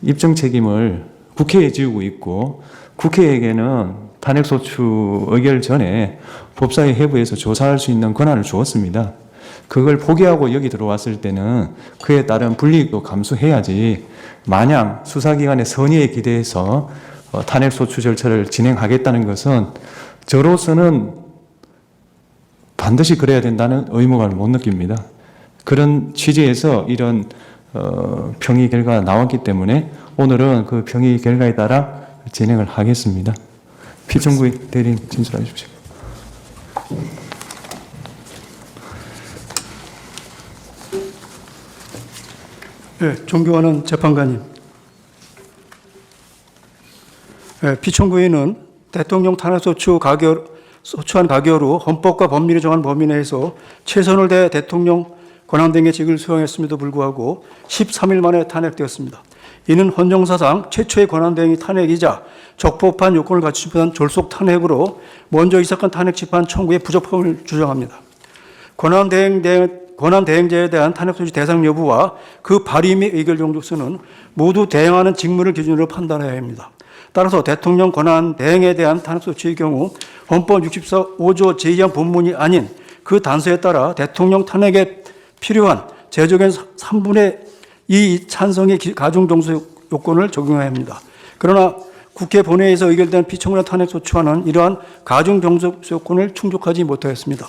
입증 책임을 국회에 지우고 있고 국회에게는 탄핵소추 의결 전에 법사위 해부에서 조사할 수 있는 권한을 주었습니다. 그걸 포기하고 여기 들어왔을 때는 그에 따른 불이익도 감수해야지 마냥 수사기관의 선의에 기대해서 탄핵소추 절차를 진행하겠다는 것은 저로서는 반드시 그래야 된다는 의무감을 못 느낍니다. 그런 취지에서 이런 평의 결과가 나왔기 때문에 오늘은 그 평의 결과에 따라 진행을 하겠습니다. 피청구인 대리인 진술해 주십시오. 네, 존경하는 재판관님. 네, 피청구인은 대통령 소추안 가결 후 헌법과 법률이 정한 범위 내에서 최선을 다해 대통령 권한대행의 직을 수행했음에도 불구하고 13일 만에 탄핵되었습니다. 이는 헌정사상 최초의 권한대행이 탄핵이자 적법한 요건을 갖추지 졸속 탄핵으로 먼저 이삭한 탄핵 집행 청구의 부적법을 주장합니다. 권한대행자에 대한 탄핵소추 대상 여부와 그 발의 및 의결 정도수는 모두 대행하는 직무를 기준으로 판단해야 합니다. 따라서 대통령 권한 대행에 대한 탄핵 소추의 경우 헌법 65조 제2 항 본문이 아닌 그 단서에 따라 대통령 탄핵에 필요한 제적인 3분의 2 찬성의 가중 정수 요건을 적용해야 합니다. 그러나 국회 본회의에서 의결된 피청구인 탄핵 소추안은 이러한 가중 정수 요건을 충족하지 못하였습니다.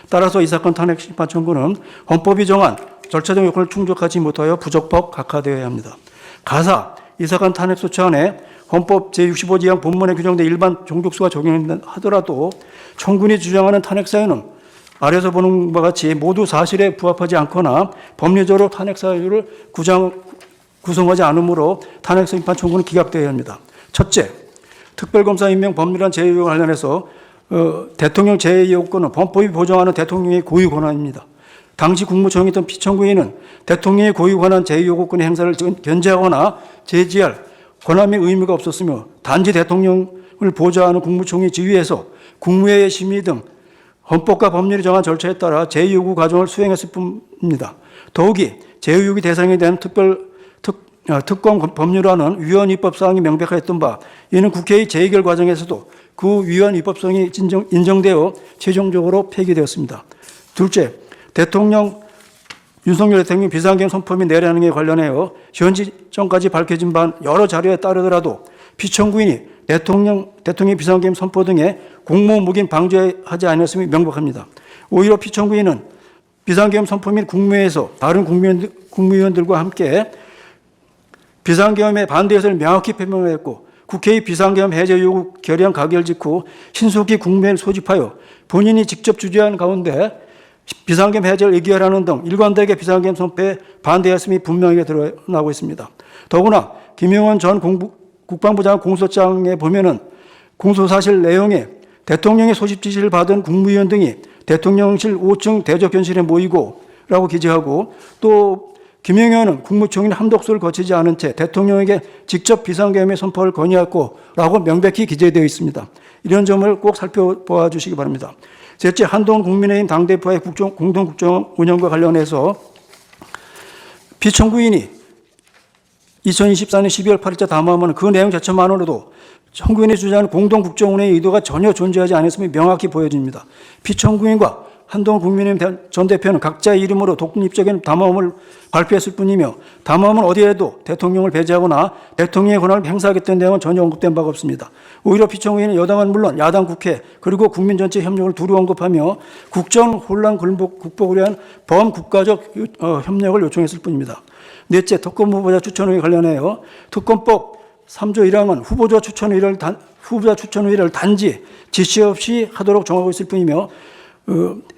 따라서 이 사건 탄핵 심판 청구는 헌법이 정한 절차적 요건을 충족하지 못하여 부적법 각하되어야 합니다. 가사 이 사건 탄핵 소추안에 헌법 제65조항 본문에 규정된 일반 종족수가 적용된다 하더라도 청구인이 주장하는 탄핵 사유는 아래서 보는 바와 같이 모두 사실에 부합하지 않거나 법리적으로 탄핵 사유를 구성하지 않으므로 탄핵 심판 청구는 기각되어야 합니다. 첫째, 특별검사 임명 법률안 제외와 관련해서 대통령 제외 요건은 헌법이 보장하는 대통령의 고유 권한입니다. 당시 국무총리였던 피청구인은 대통령의 고유 권한 제외 요건의 행사를 견제하거나 제지할 권한 및 의무가 없었으며 단지 대통령을 보좌하는 국무총리 지위에서 국무회의 심의 등 헌법과 법률이 정한 절차에 따라 제2요구 과정을 수행했을 뿐입니다. 더욱이 제2요구 대상에 대한 특검 법률안은 위헌 입법사항이 명백했던 바 이는 국회의 재의결 과정에서도 그 위헌 입법성이 인정되어 최종적으로 폐기되었습니다. 둘째, 윤석열 대통령 비상계엄 선포 및 내란에 관련하여 현지 전까지 밝혀진 바 여러 자료에 따르더라도 피청구인이 대통령의 비상계엄 선포 등의 공모 묵인 방조하지 않았음이 명백합니다. 오히려 피청구인은 비상계엄 선포 및 국무회에서 다른 국무위원들과 함께 비상계엄에 반대 의사를 명확히 표명했고 국회의 비상계엄 해제 요구 결의안 가결 직후 신속히 국무회를 소집하여 본인이 직접 주재한 가운데 비상계엄 해제를 의결하는 등 일관되게 비상계엄 선포에 반대했음이 분명하게 드러나고 있습니다. 더구나 김용원 전 국방부 장관 공소장에 보면은 공소사실 내용에 대통령의 소집 지시를 받은 국무위원 등이 대통령실 5층 대적견실에 모이고 라고 기재하고 또 김영현은 국무총리 함독소를 거치지 않은 채 대통령에게 직접 비상계엄의 선포를 건의했고 라고 명백히 기재되어 있습니다. 이런 점을 꼭 살펴보아 주시기 바랍니다. 셋째, 한동훈 국민의힘 당대표의 공동국정 운영과 관련해서 피청구인이 2024년 12월 8일자 담화하면 그 내용 자체만으로도 청구인이 주장하는 공동국정운영의 의도가 전혀 존재하지 않았음이 명확히 보여집니다. 피청구인과 한동훈 국민의힘 전 대표는 각자의 이름으로 독립적인 담화문을 발표했을 뿐이며 담화문 어디에도 대통령을 배제하거나 대통령의 권한을 행사하겠다는 내용은 전혀 언급된 바가 없습니다. 오히려 피청구인은 여당은 물론 야당 국회 그리고 국민 전체 협력을 두루 언급하며 국정 혼란 극복을 위한 범국가적 협력을 요청했을 뿐입니다. 넷째, 특검 후보자 추천에 관련하여 특검법 3조 1항은 후보자 추천 의뢰를 단지 지시 없이 하도록 정하고 있을 뿐이며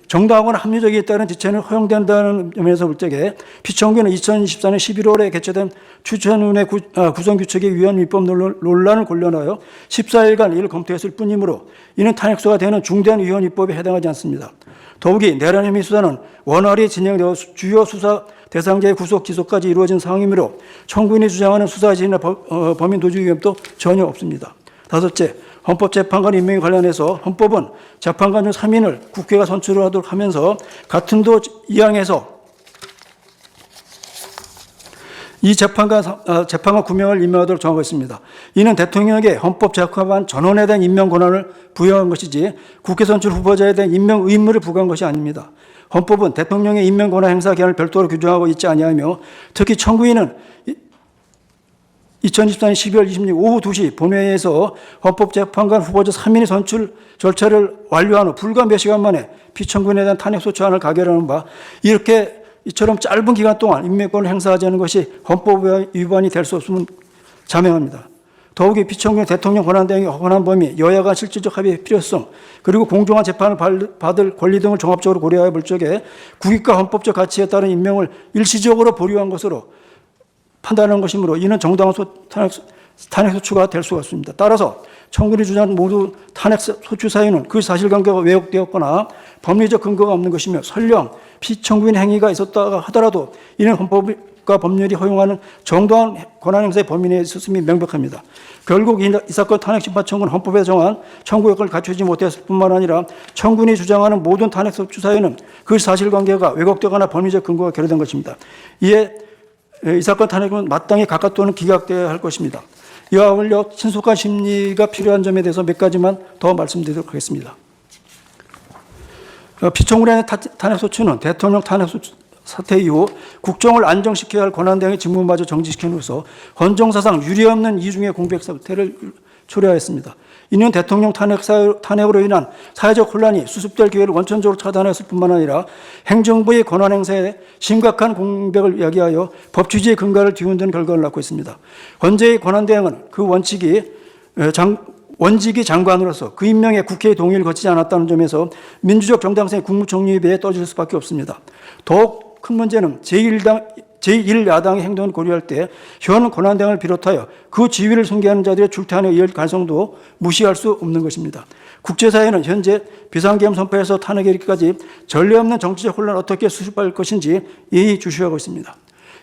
정당하거나 합리적에 따른 지체는 허용된다는 점에서 볼 적에 피청구인은 2024년 11월에 개최된 추천위원회 구성규칙의 위헌 입법 논란을 관련하여 14일간 이를 검토했을 뿐이므로 이는 탄핵소가 되는 중대한 위헌 입법에 해당하지 않습니다. 더욱이 내란 혐의 수사는 원활히 진행되어 주요 수사 대상자의 구속 기소까지 이루어진 상황이므로 청구인이 주장하는 수사 지시나 범인 도주 위험도 전혀 없습니다. 다섯째, 헌법재판관 임명에 관련해서 헌법은 재판관 중 3인을 국회가 선출하도록 하면서 같은 도 2항에서 이 재판관 9명을 임명하도록 정하고 있습니다. 이는 대통령에게 헌법재판관 전원에 대한 임명 권한을 부여한 것이지 국회 선출 후보자에 대한 임명 의무를 부과한 것이 아닙니다. 헌법은 대통령의 임명 권한 행사 기한을 별도로 규정하고 있지 아니하며 특히 청구인은 2024년 12월 26일 오후 2시 본회의에서 헌법재판관 후보자 3인의 선출 절차를 완료한 후 불과 몇 시간 만에 피청구인에 대한 탄핵소추안을 가결하는 바 이렇게 이처럼 짧은 기간 동안 임명권을 행사하지 않은 것이 헌법 위반이 될 수 없음을 자명합니다. 더욱이 피청구인 대통령 권한대행의 권한 범위, 여야간 실질적 합의의 필요성, 그리고 공정한 재판을 받을 권리 등을 종합적으로 고려하여 볼 적에 국익과 헌법적 가치에 따른 임명을 일시적으로 보류한 것으로 판단하는 것이므로 이는 정당한 탄핵 소추가 될 수가 없습니다. 따라서 청구인이 주장하는 모두 탄핵 소추 사유는 그 사실관계가 왜곡되었거나 법리적 근거가 없는 것이며 설령 피청구인 행위가 있었다 하더라도 이는 헌법과 법률이 허용하는 정당한 권한 행사의 범위 내에 있었음이 명백합니다. 결국 이 사건 탄핵 심판 청구는 헌법에 정한 청구 요건을 갖추지 못했을 뿐만 아니라 청구인이 주장하는 모든 탄핵 소추 사유는 그 사실관계가 왜곡되거나 법리적 근거가 결여된 것입니다. 이에 이 사건 탄핵은 마땅히 각각 또는 기각되어야 할 것입니다. 이와 어울려 신속한 심리가 필요한 점에 대해서 몇 가지만 더 말씀드리도록 하겠습니다. 피청구인의 탄핵소추는 대통령 탄핵소추 사태 이후 국정을 안정시켜야 할 권한대행의 직무마저 정지시킴으로써 헌정사상 유례없는 이중의 공백 사태를 초래하였습니다. 이는 대통령 탄핵으로 인한 사회적 혼란이 수습될 기회를 원천적으로 차단했을 뿐만 아니라 행정부의 권한 행사에 심각한 공백을 야기하여 법 취지의 근간을 뒤흔드는 결과를 낳고 있습니다. 현재의 권한대행은 그 원직이 장관으로서 그 임명에 국회의 동의를 거치지 않았다는 점에서 민주적 정당성의 국무총리에 비해 떨어질 수밖에 없습니다. 더욱 큰 문제는 제1야당의 행동을 고려할 때 현 권한대행을 비롯하여 그 지위를 승계하는 자들의 출퇴한에 의할 가능성도 무시할 수 없는 것입니다. 국제사회는 현재 비상계엄 선포에서 탄핵에 이르기까지 전례 없는 정치적 혼란을 어떻게 수습할 것인지 예의주시하고 있습니다.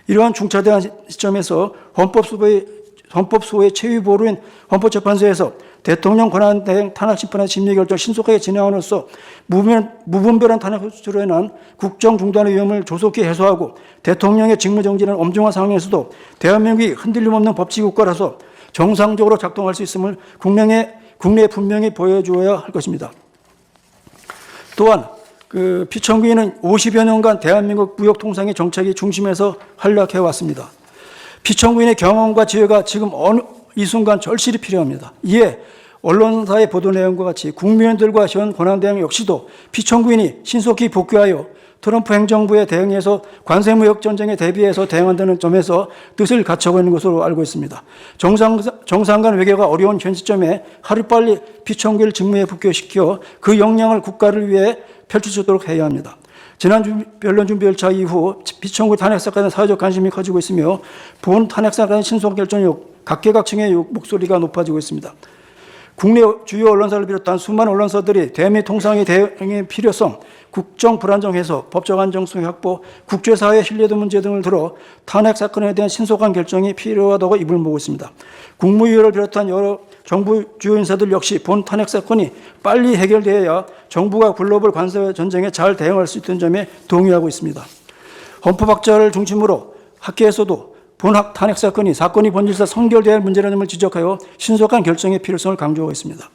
이러한 중차대한 시점에서 헌법소의 최위보루인 헌법재판소에서 대통령 권한대행 탄핵심판의 심리결정을 신속하게 진행함으로써 무분별한 탄핵소추로 인한 국정 중단의 위험을 조속히 해소하고 대통령의 직무정지는 엄중한 상황에서도 대한민국이 흔들림 없는 법치국가라서 정상적으로 작동할 수 있음을 국내에 분명히 보여주어야 할 것입니다. 또한 피청구인은 50여 년간 대한민국 무역통상의 정책의 중심에서 활약해 왔습니다. 피청구인의 경험과 지혜가 지금 이 순간 절실히 필요합니다. 이에 언론사의 보도 내용과 같이 국민들과 현 권한대행 역시도 피청구인이 신속히 복귀하여 트럼프 행정부의 대응에서 관세무역 전쟁에 대비해서 대응한다는 점에서 뜻을 갖추고 있는 것으로 알고 있습니다. 정상 간 외교가 어려운 현 시점에 하루빨리 피청구인을 직무에 복귀시켜 그 역량을 국가를 위해 펼칠 수 있도록 해야 합니다. 지난 변론 준비 열차 이후 피청구 탄핵 사건에 사회적 관심이 커지고 있으며 본 탄핵 사건의 신속 결정이 각계각층의 목소리가 높아지고 있습니다. 국내 주요 언론사를 비롯한 수많은 언론사들이 대미 통상의 대응의 필요성, 국정 불안정 해소, 법적 안정성 확보, 국제사회 신뢰도 문제 등을 들어 탄핵 사건에 대한 신속한 결정이 필요하다고 입을 모으고 있습니다. 국무위원을 비롯한 여러 정부 주요 인사들 역시 본 탄핵 사건이 빨리 해결되어야 정부가 글로벌 관세 전쟁에 잘 대응할 수 있다는 점에 동의하고 있습니다. 헌법학자를 중심으로 학계에서도 본 탄핵 사건이 본질상 성결되어야 할 문제라는 점을 지적하여 신속한 결정의 필요성을 강조하고 있습니다.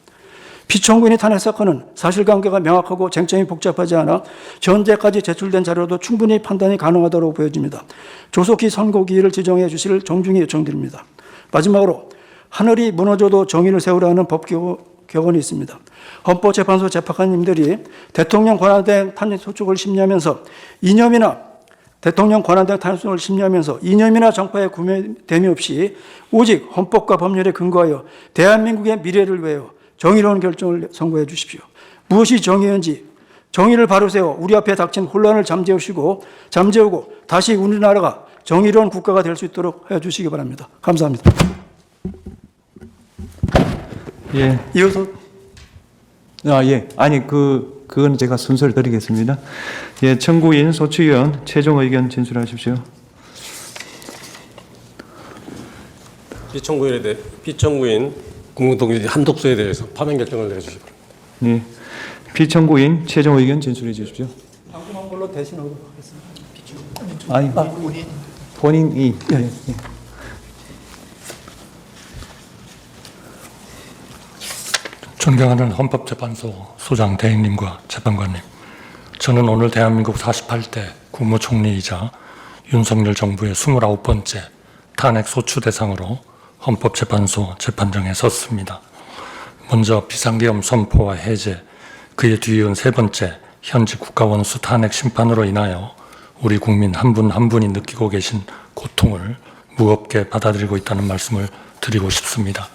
피청구인의 탄핵 사건은 사실관계가 명확하고 쟁점이 복잡하지 않아 현재까지 제출된 자료도 충분히 판단이 가능하다고 보여집니다. 조속히 선고기일을 지정해 주시를 정중히 요청드립니다. 마지막으로 하늘이 무너져도 정의를 세우라는 법격언이 있습니다. 헌법재판소 재판관님들이 대통령 권한대행 탄핵소추를 심리하면서 대통령 권한대행 탄핵소추를 심리하면서 이념이나 정파에 구매됨이 없이 오직 헌법과 법률에 근거하여 대한민국의 미래를 위하여 정의로운 결정을 선고해 주십시오. 무엇이 정의인지 정의를 바로 세워 우리 앞에 닥친 혼란을 잠재우고 다시 우리나라가 정의로운 국가가 될 수 있도록 해 주시기 바랍니다. 감사합니다. 예. 이어서 예. 아니 그건 제가 순서를 드리겠습니다. 예, 청구인 소추위원 최종 의견 진술하십시오. 피청구인 국무동지 한독수에 대해서 파면 결정을 내려주시기 바랍니다. 네. 피청구인 최종 의견 진술해 주십시오. 방금한 걸로 대신하도록 하겠습니다. 아니, 본인이. 예. 예. 존경하는 헌법재판소 소장 대행님과 재판관님, 저는 오늘 대한민국 48대 국무총리이자 윤석열 정부의 29번째 탄핵 소추 대상으로 헌법재판소 재판정에 섰습니다. 먼저 비상계엄 선포와 해제, 그에 뒤이은 세 번째 현직 국가원수 탄핵 심판으로 인하여 우리 국민 한 분 한 분이 느끼고 계신 고통을 무겁게 받아들이고 있다는 말씀을 드리고 싶습니다.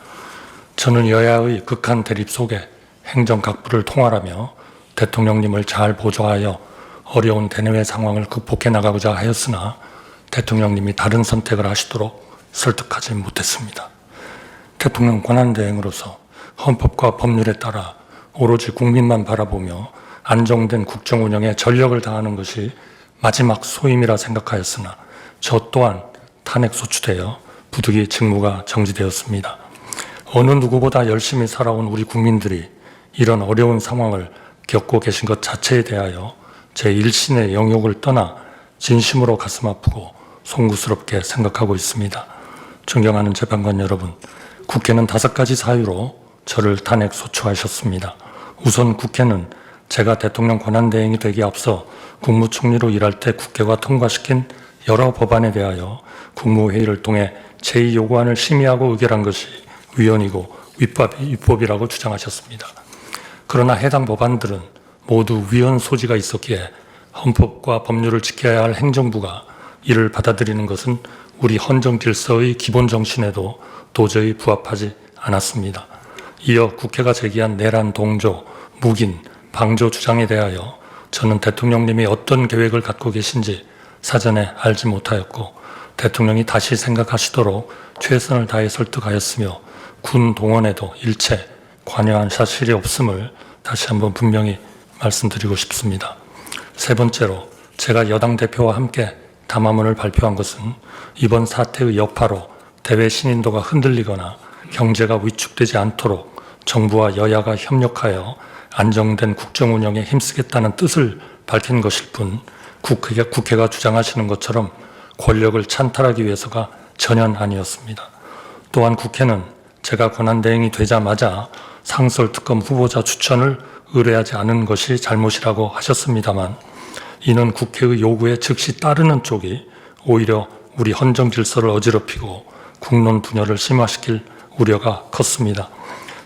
저는 여야의 극한 대립 속에 행정각부를 통할하며 대통령님을 잘 보좌하여 어려운 대내외 상황을 극복해 나가고자 하였으나 대통령님이 다른 선택을 하시도록 설득하지 못했습니다. 대통령 권한대행으로서 헌법과 법률에 따라 오로지 국민만 바라보며 안정된 국정 운영에 전력을 다하는 것이 마지막 소임이라 생각하였으나 저 또한 탄핵 소추되어 부득이 직무가 정지되었습니다. 어느 누구보다 열심히 살아온 우리 국민들이 이런 어려운 상황을 겪고 계신 것 자체에 대하여 제 일신의 영역을 떠나 진심으로 가슴 아프고 송구스럽게 생각하고 있습니다. 존경하는 재판관 여러분, 국회는 5가지 사유로 저를 탄핵 소추하셨습니다. 우선 국회는 제가 대통령 권한대행이 되기에 앞서 국무총리로 일할 때 국회가 통과시킨 여러 법안에 대하여 국무회의를 통해 제2요구안을 심의하고 의결한 것이 위헌이고 위법이라고 주장하셨습니다. 그러나 해당 법안들은 모두 위헌 소지가 있었기에 헌법과 법률을 지켜야 할 행정부가 이를 받아들이는 것은 우리 헌정 질서의 기본 정신에도 도저히 부합하지 않았습니다. 이어 국회가 제기한 내란 동조, 묵인, 방조 주장에 대하여 저는 대통령님이 어떤 계획을 갖고 계신지 사전에 알지 못하였고 대통령이 다시 생각하시도록 최선을 다해 설득하였으며 군 동원에도 일체 관여한 사실이 없음을 다시 한번 분명히 말씀드리고 싶습니다. 세 번째로 제가 여당 대표와 함께 담화문을 발표한 것은 이번 사태의 여파로 대외 신인도가 흔들리거나 경제가 위축되지 않도록 정부와 여야가 협력하여 안정된 국정 운영에 힘쓰겠다는 뜻을 밝힌 것일 뿐 국회가 주장하시는 것처럼 권력을 찬탈하기 위해서가 전혀 아니었습니다. 또한 국회는 제가 권한대행이 되자마자 상설특검 후보자 추천을 의뢰하지 않은 것이 잘못이라고 하셨습니다만 이는 국회의 요구에 즉시 따르는 쪽이 오히려 우리 헌정 질서를 어지럽히고 국론 분열을 심화시킬 우려가 컸습니다.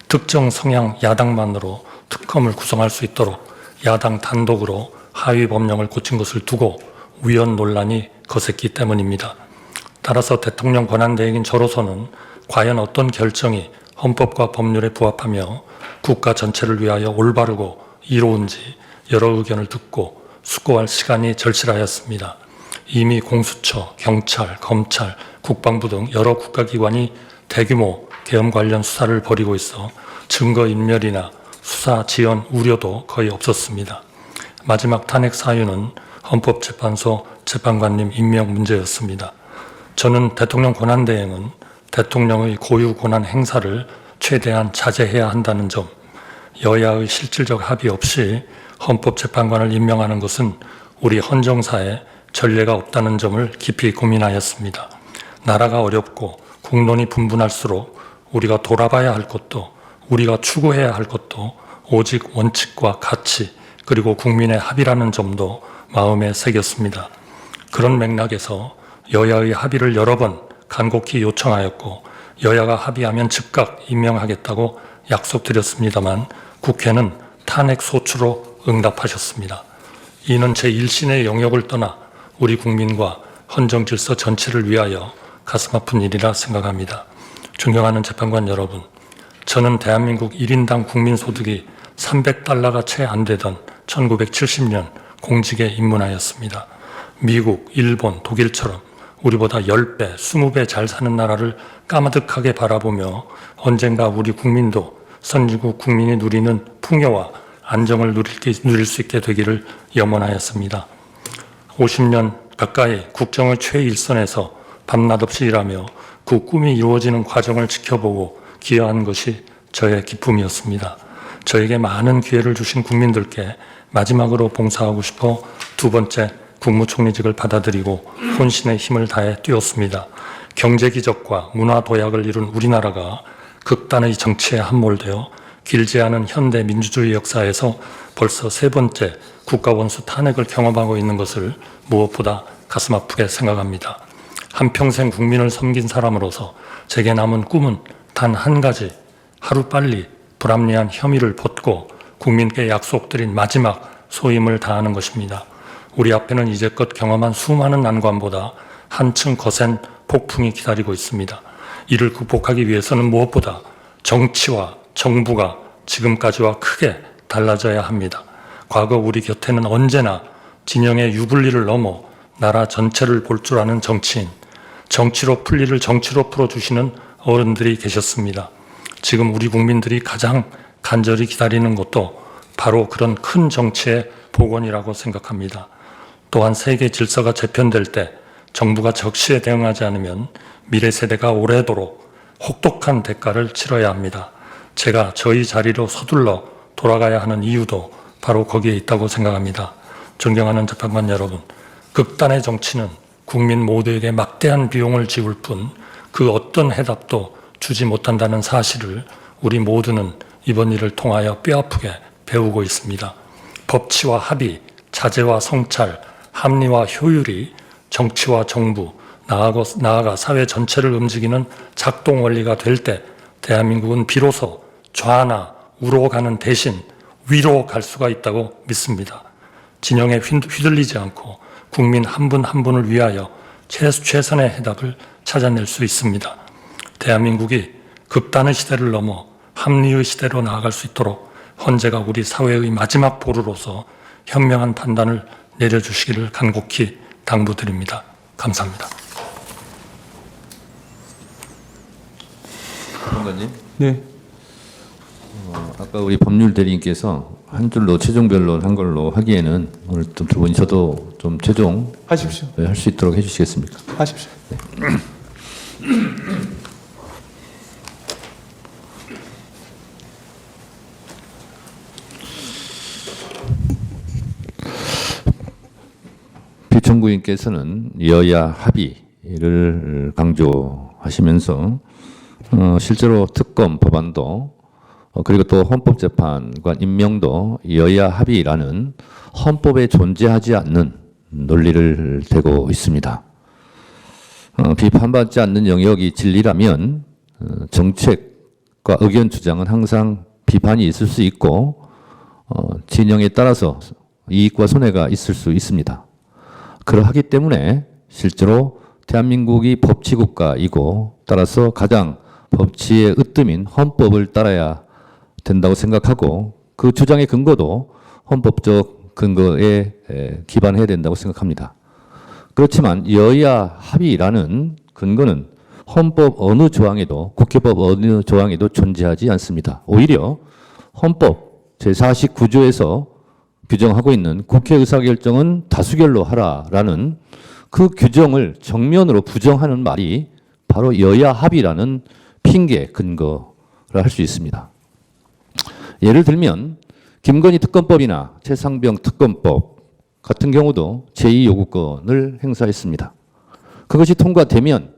특정 성향 야당만으로 특검을 구성할 수 있도록 야당 단독으로 하위 법령을 고친 것을 두고 위헌 논란이 거셌기 때문입니다. 따라서 대통령 권한대행인 저로서는 과연 어떤 결정이 헌법과 법률에 부합하며 국가 전체를 위하여 올바르고 이로운지 여러 의견을 듣고 숙고할 시간이 절실하였습니다. 이미 공수처, 경찰, 검찰, 국방부 등 여러 국가기관이 대규모 계엄 관련 수사를 벌이고 있어 증거인멸이나 수사 지연 우려도 거의 없었습니다. 마지막 탄핵 사유는 헌법재판소 재판관님 임명 문제였습니다. 저는 대통령 권한대행은 대통령의 고유 권한 행사를 최대한 자제해야 한다는 점, 여야의 실질적 합의 없이 헌법재판관을 임명하는 것은 우리 헌정사에 전례가 없다는 점을 깊이 고민하였습니다. 나라가 어렵고 국론이 분분할수록 우리가 돌아봐야 할 것도 우리가 추구해야 할 것도 오직 원칙과 가치 그리고 국민의 합의라는 점도 마음에 새겼습니다. 그런 맥락에서 여야의 합의를 여러 번 간곡히 요청하였고 여야가 합의하면 즉각 임명하겠다고 약속드렸습니다만 국회는 탄핵 소추로 응답하셨습니다. 이는 제1신의 영역을 떠나 우리 국민과 헌정 질서 전체를 위하여 가슴 아픈 일이라 생각합니다. 존경하는 재판관 여러분, 저는 대한민국 1인당 국민소득이 300달러가 채 안 되던 1970년 공직에 입문하였습니다. 미국, 일본, 독일처럼 우리보다 10배, 20배 잘 사는 나라를 까마득하게 바라보며 언젠가 우리 국민도 선진국 국민이 누리는 풍요와 안정을 누릴 수 있게 되기를 염원하였습니다. 50년 가까이 국정의 최일선에서 밤낮 없이 일하며 그 꿈이 이루어지는 과정을 지켜보고 기여한 것이 저의 기쁨이었습니다. 저에게 많은 기회를 주신 국민들께 마지막으로 봉사하고 싶어 두 번째 국무총리직을 받아들이고 혼신의 힘을 다해 뛰었습니다. 경제기적과 문화도약을 이룬 우리나라가 극단의 정치에 함몰되어 길지 않은 현대 민주주의 역사에서 벌써 세 번째 국가원수 탄핵을 경험하고 있는 것을 무엇보다 가슴 아프게 생각합니다. 한평생 국민을 섬긴 사람으로서 제게 남은 꿈은 단 한 가지, 하루빨리 불합리한 혐의를 벗고 국민께 약속드린 마지막 소임을 다하는 것입니다. 우리 앞에는 이제껏 경험한 수많은 난관보다 한층 거센 폭풍이 기다리고 있습니다. 이를 극복하기 위해서는 무엇보다 정치와 정부가 지금까지와 크게 달라져야 합니다. 과거 우리 곁에는 언제나 진영의 유불리를 넘어 나라 전체를 볼 줄 아는 정치인, 정치로 풀리를 정치로 풀어주시는 어른들이 계셨습니다. 지금 우리 국민들이 가장 간절히 기다리는 것도 바로 그런 큰 정치의 복원이라고 생각합니다. 또한 세계 질서가 재편될 때 정부가 적시에 대응하지 않으면 미래 세대가 오래도록 혹독한 대가를 치러야 합니다. 제가 저희 자리로 서둘러 돌아가야 하는 이유도 바로 거기에 있다고 생각합니다. 존경하는 재판관 여러분, 극단의 정치는 국민 모두에게 막대한 비용을 지울 뿐 그 어떤 해답도 주지 못한다는 사실을 우리 모두는 이번 일을 통하여 뼈아프게 배우고 있습니다. 법치와 합의, 자제와 성찰, 합리와 효율이 정치와 정부, 나아가 사회 전체를 움직이는 작동 원리가 될 때 대한민국은 비로소 좌나 우로 가는 대신 위로 갈 수가 있다고 믿습니다. 진영에 휘둘리지 않고 국민 한 분 한 분을 위하여 최선의 해답을 찾아낼 수 있습니다. 대한민국이 극단의 시대를 넘어 합리의 시대로 나아갈 수 있도록 헌재가 우리 사회의 마지막 보루로서 현명한 판단을 내려주시기를 간곡히 당부드립니다. 감사합니다. 장관님. 네. 아까 우리 법률 대리인께서 한 줄로 최종 변론한 걸로 하기에는 오늘 두 분이 저도 좀 최종 하십시오. 할 수 있도록 해주시겠습니까? 하십시오. 비청구인께서는 여야 합의를 강조하시면서 실제로 특검 법안도 그리고 또 헌법재판관 임명도 여야 합의라는 헌법에 존재하지 않는 논리를 대고 있습니다. 비판받지 않는 영역이 진리라면 정책과 의견 주장은 항상 비판이 있을 수 있고 진영에 따라서 이익과 손해가 있을 수 있습니다. 그러하기 때문에 실제로 대한민국이 법치국가이고 따라서 가장 법치의 으뜸인 헌법을 따라야 된다고 생각하고 그 주장의 근거도 헌법적 근거에 기반해야 된다고 생각합니다. 그렇지만 여야 합의라는 근거는 헌법 어느 조항에도 국회법 어느 조항에도 존재하지 않습니다. 오히려 헌법 제49조에서 규정하고 있는 국회 의사결정은 다수결로 하라라는 그 규정을 정면으로 부정하는 말이 바로 여야 합의라는 핑계 근거라 할 수 있습니다. 예를 들면 김건희 특검법이나 최상병 특검법 같은 경우도 제2요구권을 행사했습니다. 그것이 통과되면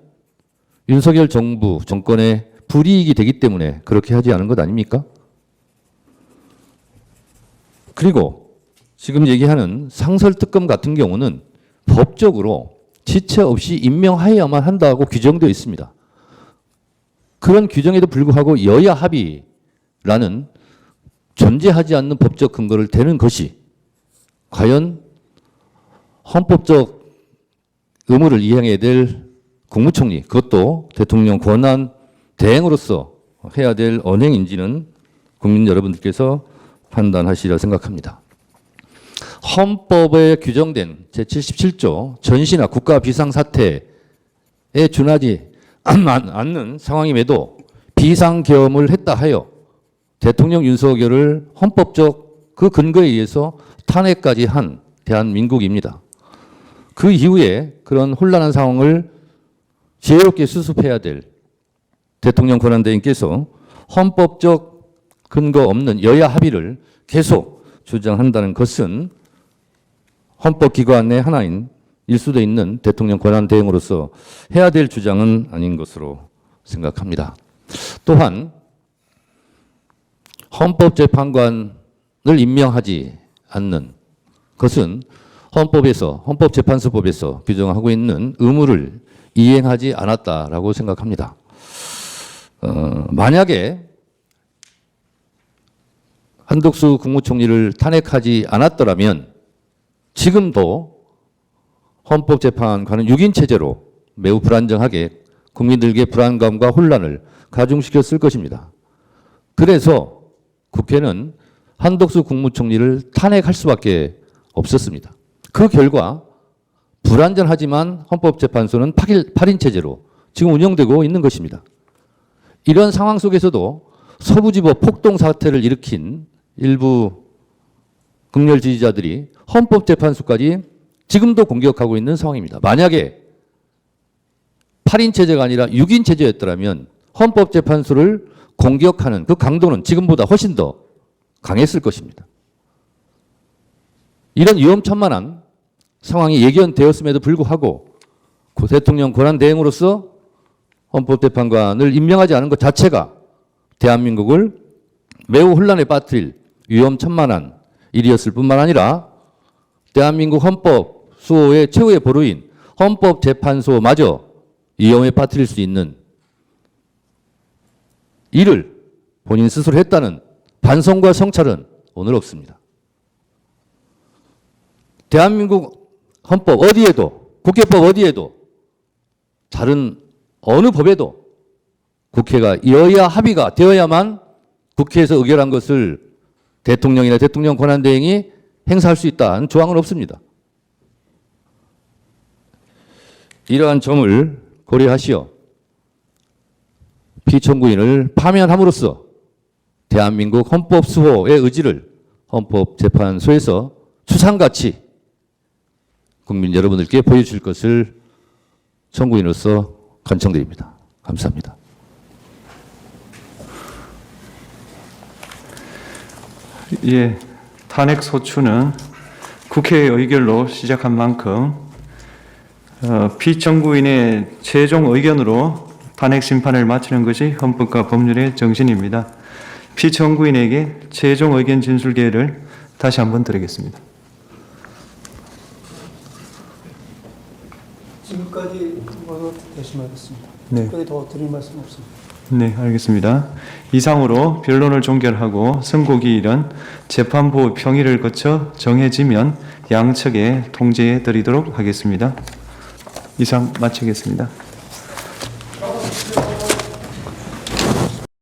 윤석열 정부 정권의 불이익이 되기 때문에 그렇게 하지 않은 것 아닙니까? 그리고 지금 얘기하는 상설특검 같은 경우는 법적으로 지체 없이 임명하여야만 한다고 규정되어 있습니다. 그런 규정에도 불구하고 여야 합의라는 존재하지 않는 법적 근거를 대는 것이 과연 헌법적 의무를 이행해야 될 국무총리, 그것도 대통령 권한 대행으로서 해야 될 언행인지는 국민 여러분들께서 판단하시리라 생각합니다. 헌법에 규정된 제77조 전시나 국가 비상사태에 준하지 않는 상황임에도 비상계엄을 했다 하여 대통령 윤석열을 헌법적 그 근거에 의해서 탄핵까지 한 대한민국입니다. 그 이후에 그런 혼란한 상황을 지혜롭게 수습해야 될 대통령 권한대행께서 헌법적 근거 없는 여야 합의를 계속 주장한다는 것은 헌법기관의 하나인 일수돼 있는 대통령 권한대행으로서 해야 될 주장은 아닌 것으로 생각합니다. 또한 헌법재판관을 임명하지 않는 것은 헌법재판소법에서 규정하고 있는 의무를 이행하지 않았다라고 생각합니다. 만약에 한덕수 국무총리를 탄핵하지 않았더라면 지금도 헌법재판관은 6인 체제로 매우 불안정하게 국민들에게 불안감과 혼란을 가중시켰을 것입니다. 그래서 국회는 한덕수 국무총리를 탄핵할 수밖에 없었습니다. 그 결과 불안전하지만 헌법재판소는 8인 체제로 지금 운영되고 있는 것입니다. 이런 상황 속에서도 서부지법 폭동 사태를 일으킨 일부 극렬 지지자들이 헌법재판소까지 지금도 공격하고 있는 상황입니다. 만약에 8인 체제가 아니라 6인 체제였더라면 헌법재판소를 공격하는 그 강도는 지금보다 훨씬 더 강했을 것입니다. 이런 위험천만한 상황이 예견되었음에도 불구하고 대통령 권한대행으로서 헌법재판관을 임명하지 않은 것 자체가 대한민국을 매우 혼란에 빠뜨릴 위험천만한 일이었을 뿐만 아니라 대한민국 헌법 수호의 최후의 보루인 헌법재판소마저 위험에 빠뜨릴 수 있는 일을 본인 스스로 했다는 반성과 성찰은 오늘 없습니다. 대한민국 헌법 어디에도, 국회법 어디에도, 다른 어느 법에도 국회가 여야 합의가 되어야만 국회에서 의결한 것을 대통령이나 대통령 권한대행이 행사할 수 있다는 조항은 없습니다. 이러한 점을 고려하시어 피청구인을 파면함으로써 대한민국 헌법 수호의 의지를 헌법재판소에서 추상같이 국민 여러분들께 보여줄 것을 청구인으로서 간청드립니다. 감사합니다. 예, 탄핵 소추는 국회의 의결로 시작한 만큼 피청구인의 최종 의견으로 탄핵 심판을 마치는 것이 헌법과 법률의 정신입니다. 피청구인에게 최종 의견 진술 기회를 다시 한번 드리겠습니다. 지금까지 대신하겠습니다. 네. 특별히 더 드릴 말씀 없습니다. 네, 알겠습니다. 이상으로 변론을 종결하고 선고기일은 재판부 평의를 거쳐 정해지면 양측에 통지해 드리도록 하겠습니다. 이상 마치겠습니다.